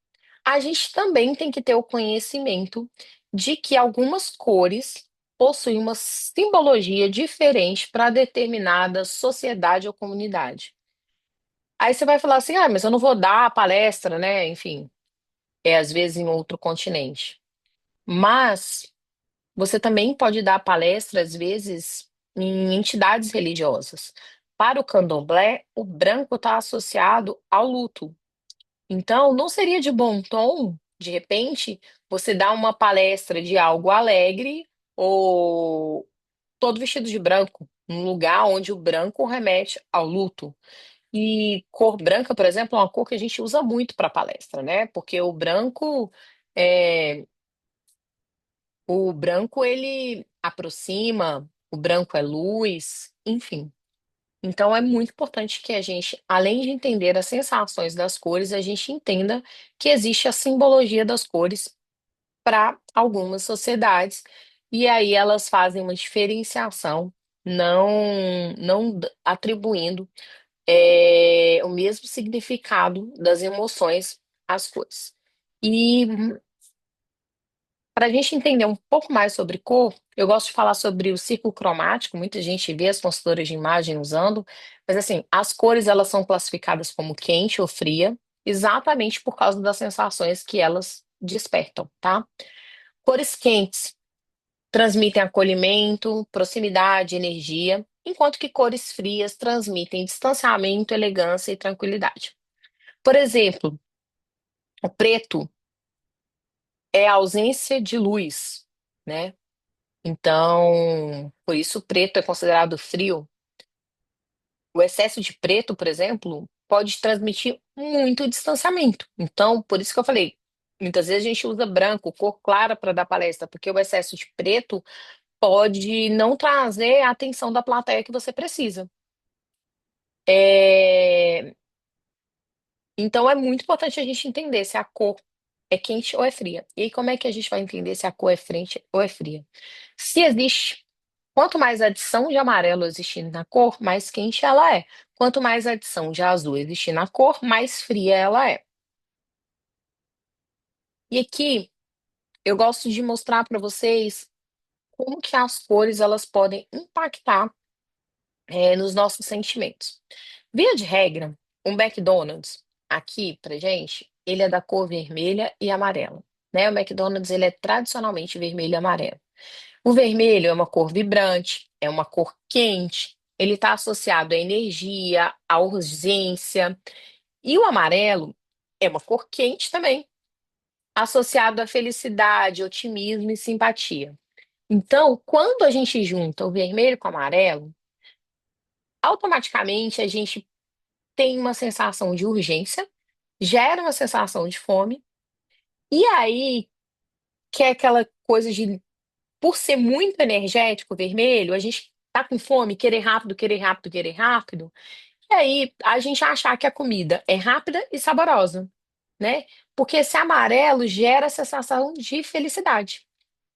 a gente também tem que ter o conhecimento de que algumas cores possuem uma simbologia diferente para determinada sociedade ou comunidade. Aí você vai falar assim: ah, mas eu não vou dar a palestra, né? Enfim, às vezes em outro continente. Mas você também pode dar palestra, às vezes, em entidades religiosas. Para o candomblé, o branco está associado ao luto. Então, não seria de bom tom, de repente, você dar uma palestra de algo alegre ou todo vestido de branco, num lugar onde o branco remete ao luto. E cor branca, por exemplo, é uma cor que a gente usa muito para palestra, né? Porque é, o branco ele aproxima, o branco é luz, enfim. Então é muito importante que a gente, além de entender as sensações das cores, a gente entenda que existe a simbologia das cores para algumas sociedades, e aí elas fazem uma diferenciação, não atribuindo o mesmo significado das emoções às cores. E para a gente entender um pouco mais sobre cor, eu gosto de falar sobre o círculo cromático. Muita gente vê as consultoras de imagem usando, mas assim, as cores elas são classificadas como quente ou fria, exatamente por causa das sensações que elas despertam, tá? Cores quentes transmitem acolhimento, proximidade, energia, enquanto que cores frias transmitem distanciamento, elegância e tranquilidade. Por exemplo, o preto é a ausência de luz, né? Então, por isso o preto é considerado frio. O excesso de preto, por exemplo, pode transmitir muito distanciamento. Então, por isso que eu falei, muitas vezes a gente usa branco, cor clara para dar palestra, porque o excesso de preto pode não trazer a atenção da plateia que você precisa. É, Então, é muito importante a gente entender se a cor é quente ou é fria. E aí, como é que a gente vai entender se a cor é frente ou é fria? Se existe Quanto mais adição de amarelo existir na cor, mais quente ela é. Quanto mais adição de azul existir na cor, mais fria ela é. E aqui eu gosto de mostrar para vocês como que as cores elas podem impactar nos nossos sentimentos. Via de regra, um McDonald's aqui pra gente, ele é da cor vermelha e amarela, né? O McDonald's ele é tradicionalmente vermelho e amarelo. O vermelho é uma cor vibrante, é uma cor quente, ele está associado à energia, à urgência. E o amarelo é uma cor quente também, associado à felicidade, otimismo e simpatia. Então, quando a gente junta o vermelho com o amarelo, automaticamente a gente tem uma sensação de urgência, gera uma sensação de fome, e aí, que é aquela coisa de, por ser muito energético, o vermelho, a gente tá com fome, querer rápido, querer rápido, querer rápido, e aí a gente achar que a comida é rápida e saborosa, né? Porque esse amarelo gera a sensação de felicidade.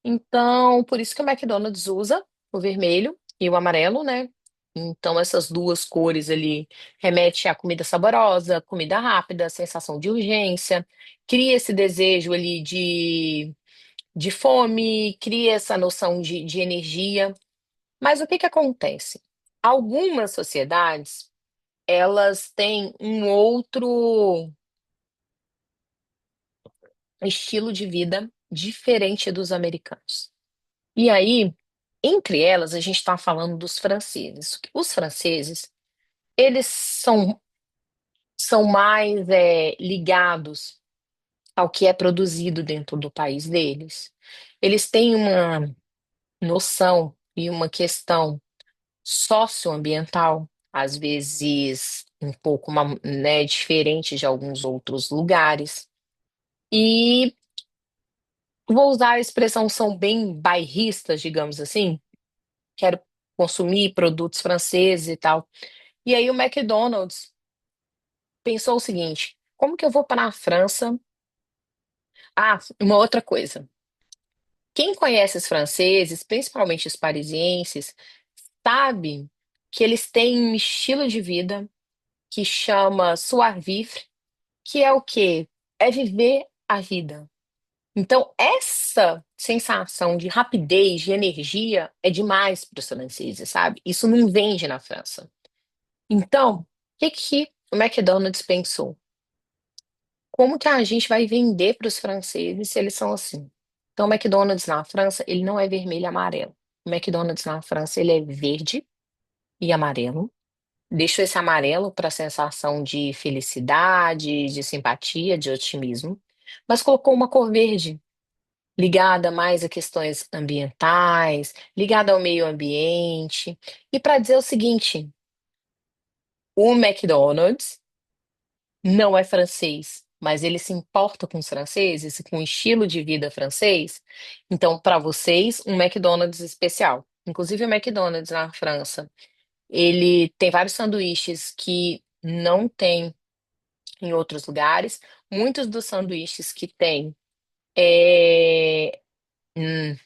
Então, por isso que o McDonald's usa o vermelho e o amarelo, né? Então, essas duas cores ali remetem à comida saborosa, comida rápida, sensação de urgência, cria esse desejo ali de fome, cria essa noção de energia. Mas o que que acontece? Algumas sociedades, elas têm um outro estilo de vida diferente dos americanos. E aí, entre elas, a gente está falando dos franceses. Os franceses, eles são mais ligados ao que é produzido dentro do país deles. Eles têm uma noção e uma questão socioambiental, às vezes um pouco, né, diferente de alguns outros lugares. E vou usar a expressão, são bem bairristas, digamos assim. Quero consumir produtos franceses e tal. E aí o McDonald's pensou o seguinte: como que eu vou para a França? Ah, uma outra coisa. Quem conhece os franceses, principalmente os parisienses, sabe que eles têm um estilo de vida que chama savoir-vivre, que é o quê? É viver a vida. Então, essa sensação de rapidez, de energia, é demais para os franceses, sabe? Isso não vende na França. Então, o que que o McDonald's pensou? Como que a gente vai vender para os franceses se eles são assim? Então, o McDonald's na França, ele não é vermelho e amarelo. O McDonald's na França, ele é verde e amarelo. Deixou esse amarelo para a sensação de felicidade, de simpatia, de otimismo, mas colocou uma cor verde, ligada mais a questões ambientais, ligada ao meio ambiente. E para dizer o seguinte, o McDonald's não é francês, mas ele se importa com os franceses e com o estilo de vida francês. Então, para vocês, um McDonald's especial. Inclusive, o McDonald's na França, ele tem vários sanduíches que não tem em outros lugares. Muitos dos sanduíches que tem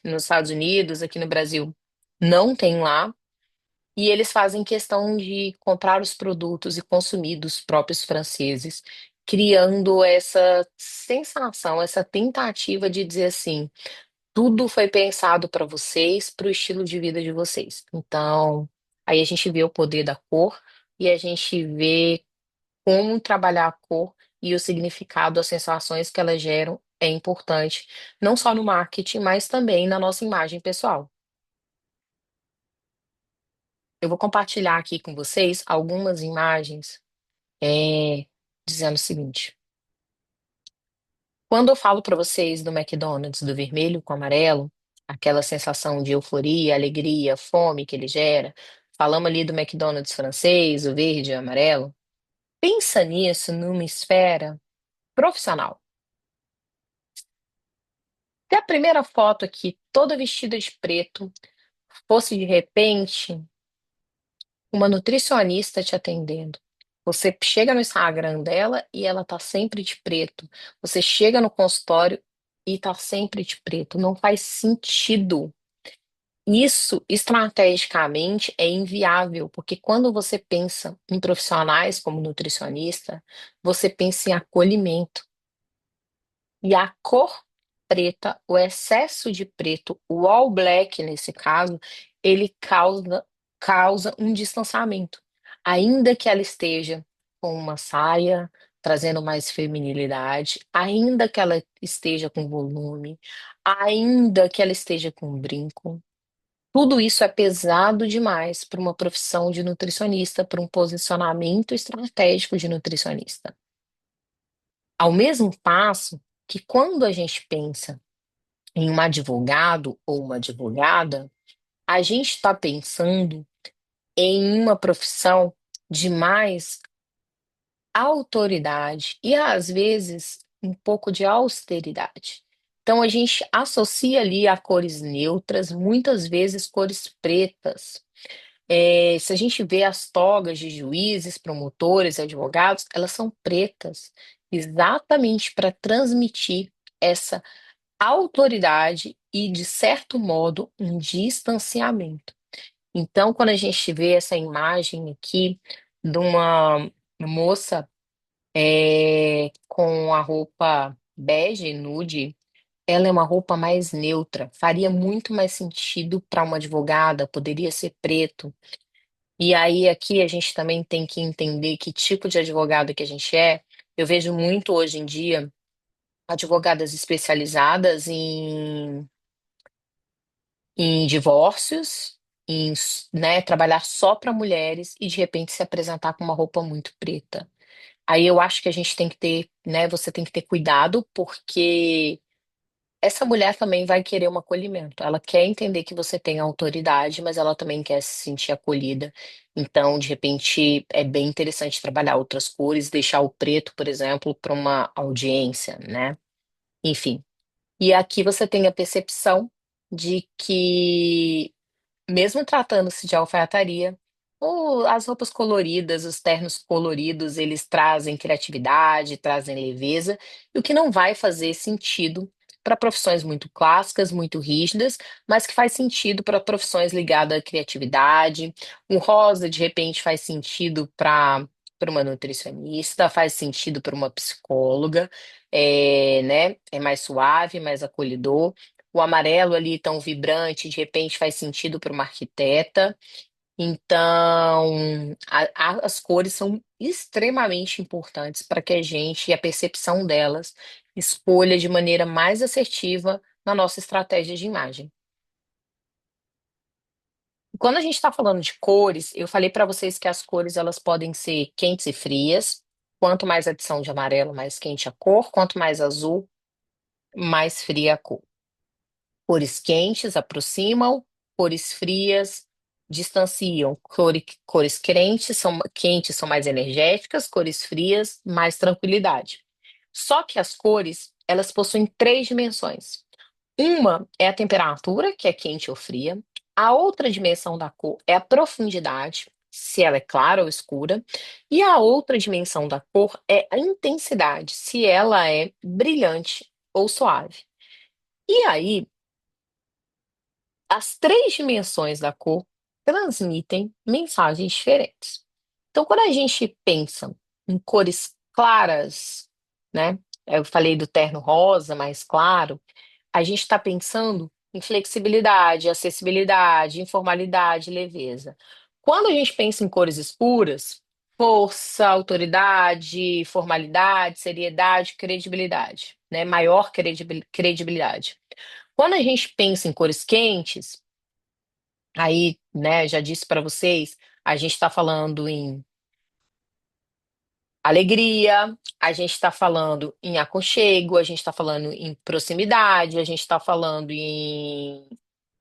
nos Estados Unidos, aqui no Brasil, não tem lá. E eles fazem questão de comprar os produtos e consumir dos próprios franceses, criando essa sensação, essa tentativa de dizer assim: tudo foi pensado para vocês, para o estilo de vida de vocês. Então, aí a gente vê o poder da cor e a gente vê como trabalhar a cor e o significado, as sensações que elas geram é importante, não só no marketing, mas também na nossa imagem pessoal. Eu vou compartilhar aqui com vocês algumas imagens, dizendo o seguinte: quando eu falo para vocês do McDonald's, do vermelho com amarelo, aquela sensação de euforia, alegria, fome que ele gera, falamos ali do McDonald's francês, o verde e o amarelo. Pensa nisso numa esfera profissional. Se a primeira foto aqui, toda vestida de preto, fosse de repente uma nutricionista te atendendo. Você chega no Instagram dela e ela tá sempre de preto. Você chega no consultório e tá sempre de preto. Não faz sentido. Isso, estrategicamente, é inviável, porque quando você pensa em profissionais como nutricionista, você pensa em acolhimento. E a cor preta, o excesso de preto, o all black nesse caso, ele causa um distanciamento. Ainda que ela esteja com uma saia, trazendo mais feminilidade, ainda que ela esteja com volume, ainda que ela esteja com um brinco, tudo isso é pesado demais para uma profissão de nutricionista, para um posicionamento estratégico de nutricionista. Ao mesmo passo que quando a gente pensa em um advogado ou uma advogada, a gente está pensando em uma profissão de mais autoridade e às vezes um pouco de austeridade. Então a gente associa ali a cores neutras, muitas vezes cores pretas. Se a gente vê as togas de juízes, promotores, advogados, elas são pretas, exatamente para transmitir essa autoridade e, de certo modo, um distanciamento. Então, quando a gente vê essa imagem aqui de uma moça com a roupa bege, nude, ela é uma roupa mais neutra, faria muito mais sentido para uma advogada, poderia ser preto. E aí, aqui a gente também tem que entender que tipo de advogado que a gente é. Eu vejo muito hoje em dia advogadas especializadas em divórcios, né, trabalhar só para mulheres e de repente se apresentar com uma roupa muito preta. Aí eu acho que a gente tem que ter, né, você tem que ter cuidado, porque essa mulher também vai querer um acolhimento. Ela quer entender que você tem autoridade, mas ela também quer se sentir acolhida. Então, de repente, é bem interessante trabalhar outras cores, deixar o preto, por exemplo, para uma audiência, né? Enfim. E aqui você tem a percepção de que mesmo tratando-se de alfaiataria, as roupas coloridas, os ternos coloridos, eles trazem criatividade, trazem leveza, e o que não vai fazer sentido para profissões muito clássicas, muito rígidas, mas que faz sentido para profissões ligadas à criatividade. O rosa, de repente, faz sentido para uma nutricionista, faz sentido para uma psicóloga, né? É mais suave, mais acolhedor. O amarelo ali tão vibrante, de repente faz sentido para uma arquiteta. Então, as cores são extremamente importantes para que a gente, e a percepção delas, escolha de maneira mais assertiva na nossa estratégia de imagem. Quando a gente está falando de cores, eu falei para vocês que as cores elas podem ser quentes e frias. Quanto mais adição de amarelo, mais quente a cor. Quanto mais azul, mais fria a cor. Cores quentes aproximam, cores frias distanciam. Cores quentes são mais energéticas, cores frias, mais tranquilidade. Só que as cores, elas possuem três dimensões. Uma é a temperatura, que é quente ou fria. A outra dimensão da cor é a profundidade, se ela é clara ou escura. E a outra dimensão da cor é a intensidade, se ela é brilhante ou suave. E aí, as três dimensões da cor transmitem mensagens diferentes. Então, quando a gente pensa em cores claras, né? Eu falei do terno rosa mais claro, a gente está pensando em flexibilidade, acessibilidade, informalidade, leveza. Quando a gente pensa em cores escuras, força, autoridade, formalidade, seriedade, credibilidade, né? Maior credibilidade. Quando a gente pensa em cores quentes, aí, né, já disse para vocês, a gente está falando em alegria, a gente está falando em aconchego, a gente está falando em proximidade, a gente está falando em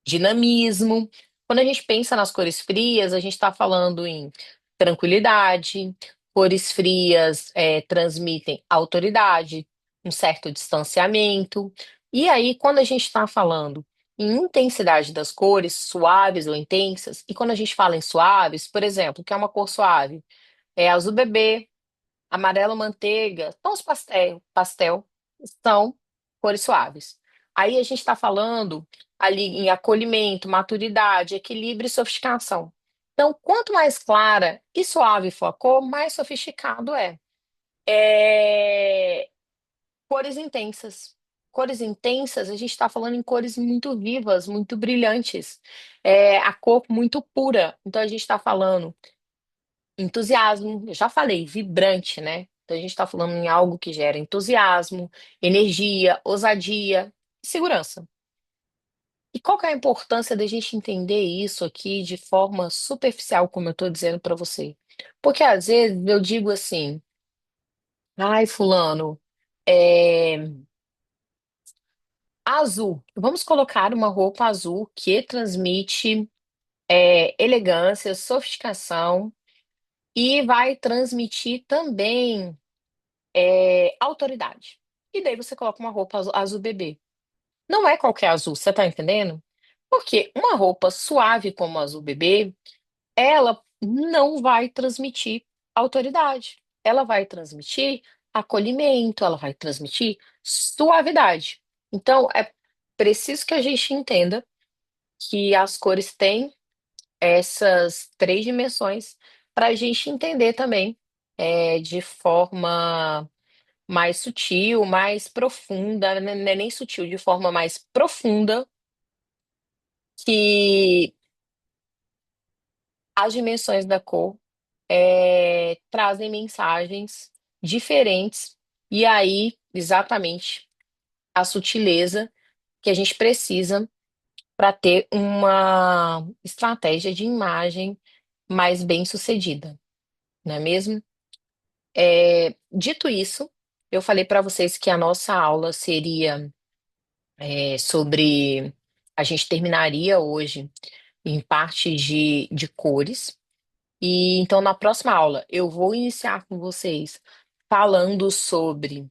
dinamismo. Quando a gente pensa nas cores frias, a gente está falando em tranquilidade. Cores frias transmitem autoridade, um certo distanciamento. E aí, quando a gente está falando em intensidade das cores, suaves ou intensas, e quando a gente fala em suaves, por exemplo, o que é uma cor suave? É azul bebê, amarelo manteiga, tons pastel são cores suaves. Aí a gente está falando ali em acolhimento, maturidade, equilíbrio e sofisticação. Então, quanto mais clara e suave for a cor, mais sofisticado é. É, Cores intensas. Cores intensas, a gente está falando em cores muito vivas, muito brilhantes. A cor muito pura. Então, a gente está falando entusiasmo, eu já falei, vibrante, né? Então a gente está falando em algo que gera entusiasmo, energia, ousadia e segurança. E qual que é a importância da gente entender isso aqui de forma superficial, como eu estou dizendo para você? Porque às vezes eu digo assim, ai, fulano, é, azul. Vamos colocar uma roupa azul que transmite elegância, sofisticação. e vai transmitir também autoridade. E daí você coloca uma roupa azul bebê. Não é qualquer azul, você tá entendendo? Porque uma roupa suave como azul bebê, ela não vai transmitir autoridade. Ela vai transmitir acolhimento, ela vai transmitir suavidade. Então, é preciso que a gente entenda que as cores têm essas três dimensões para a gente entender também de forma mais sutil, mais profunda, não é nem sutil, de forma mais profunda, que as dimensões da cor trazem mensagens diferentes, e aí, exatamente, a sutileza que a gente precisa para ter uma estratégia de imagem mais bem sucedida, não é mesmo? Dito isso, eu falei para vocês que a nossa aula seria sobre. A gente terminaria hoje em partes de cores. E então, na próxima aula, eu vou iniciar com vocês falando sobre o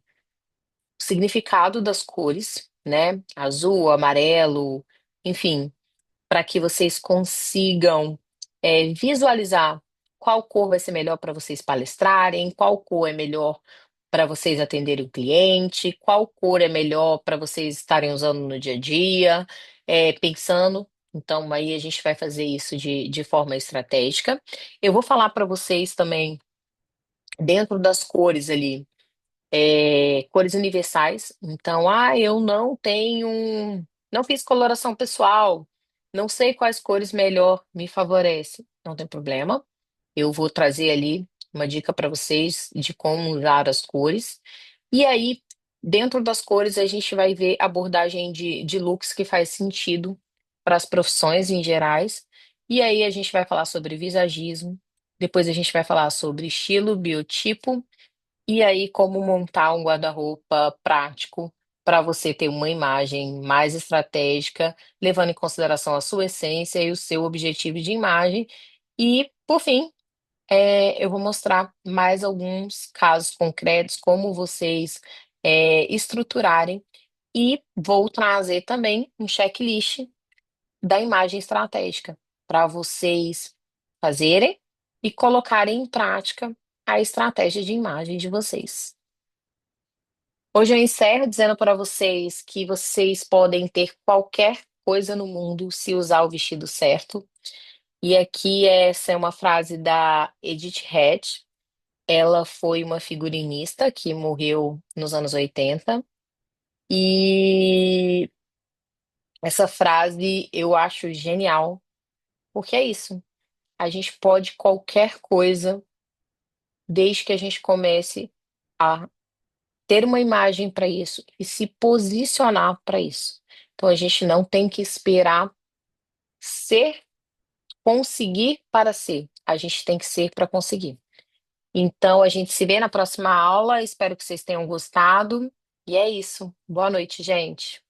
significado das cores, né? Azul, amarelo, enfim, para que vocês consigam visualizar qual cor vai ser melhor para vocês palestrarem, qual cor é melhor para vocês atenderem o cliente, qual cor é melhor para vocês estarem usando no dia a dia, pensando. Então, aí a gente vai fazer isso de forma estratégica. Eu vou falar para vocês também, dentro das cores ali, cores universais. Então, eu não tenho, não fiz coloração pessoal, não sei quais cores melhor me favorecem. Não tem problema. Eu vou trazer ali uma dica para vocês de como usar as cores. E aí, dentro das cores, a gente vai ver abordagem de looks que faz sentido para as profissões em gerais. E aí, a gente vai falar sobre visagismo. Depois, a gente vai falar sobre estilo, biotipo e aí, como montar um guarda-roupa prático para você ter uma imagem mais estratégica, levando em consideração a sua essência e o seu objetivo de imagem. E, por fim, eu vou mostrar mais alguns casos concretos, como vocês estruturarem, e vou trazer também um checklist da imagem estratégica para vocês fazerem e colocarem em prática a estratégia de imagem de vocês. Hoje eu encerro dizendo para vocês que vocês podem ter qualquer coisa no mundo se usar o vestido certo. E aqui essa é uma frase da Edith Head. Ela foi uma figurinista que morreu nos anos 80. E essa frase eu acho genial, porque é isso. A gente pode qualquer coisa desde que a gente comece a ter uma imagem para isso e se posicionar para isso. Então a gente não tem que esperar ser, conseguir para ser. A gente tem que ser para conseguir. Então a gente se vê na próxima aula. Espero que vocês tenham gostado. E é isso. Boa noite, gente.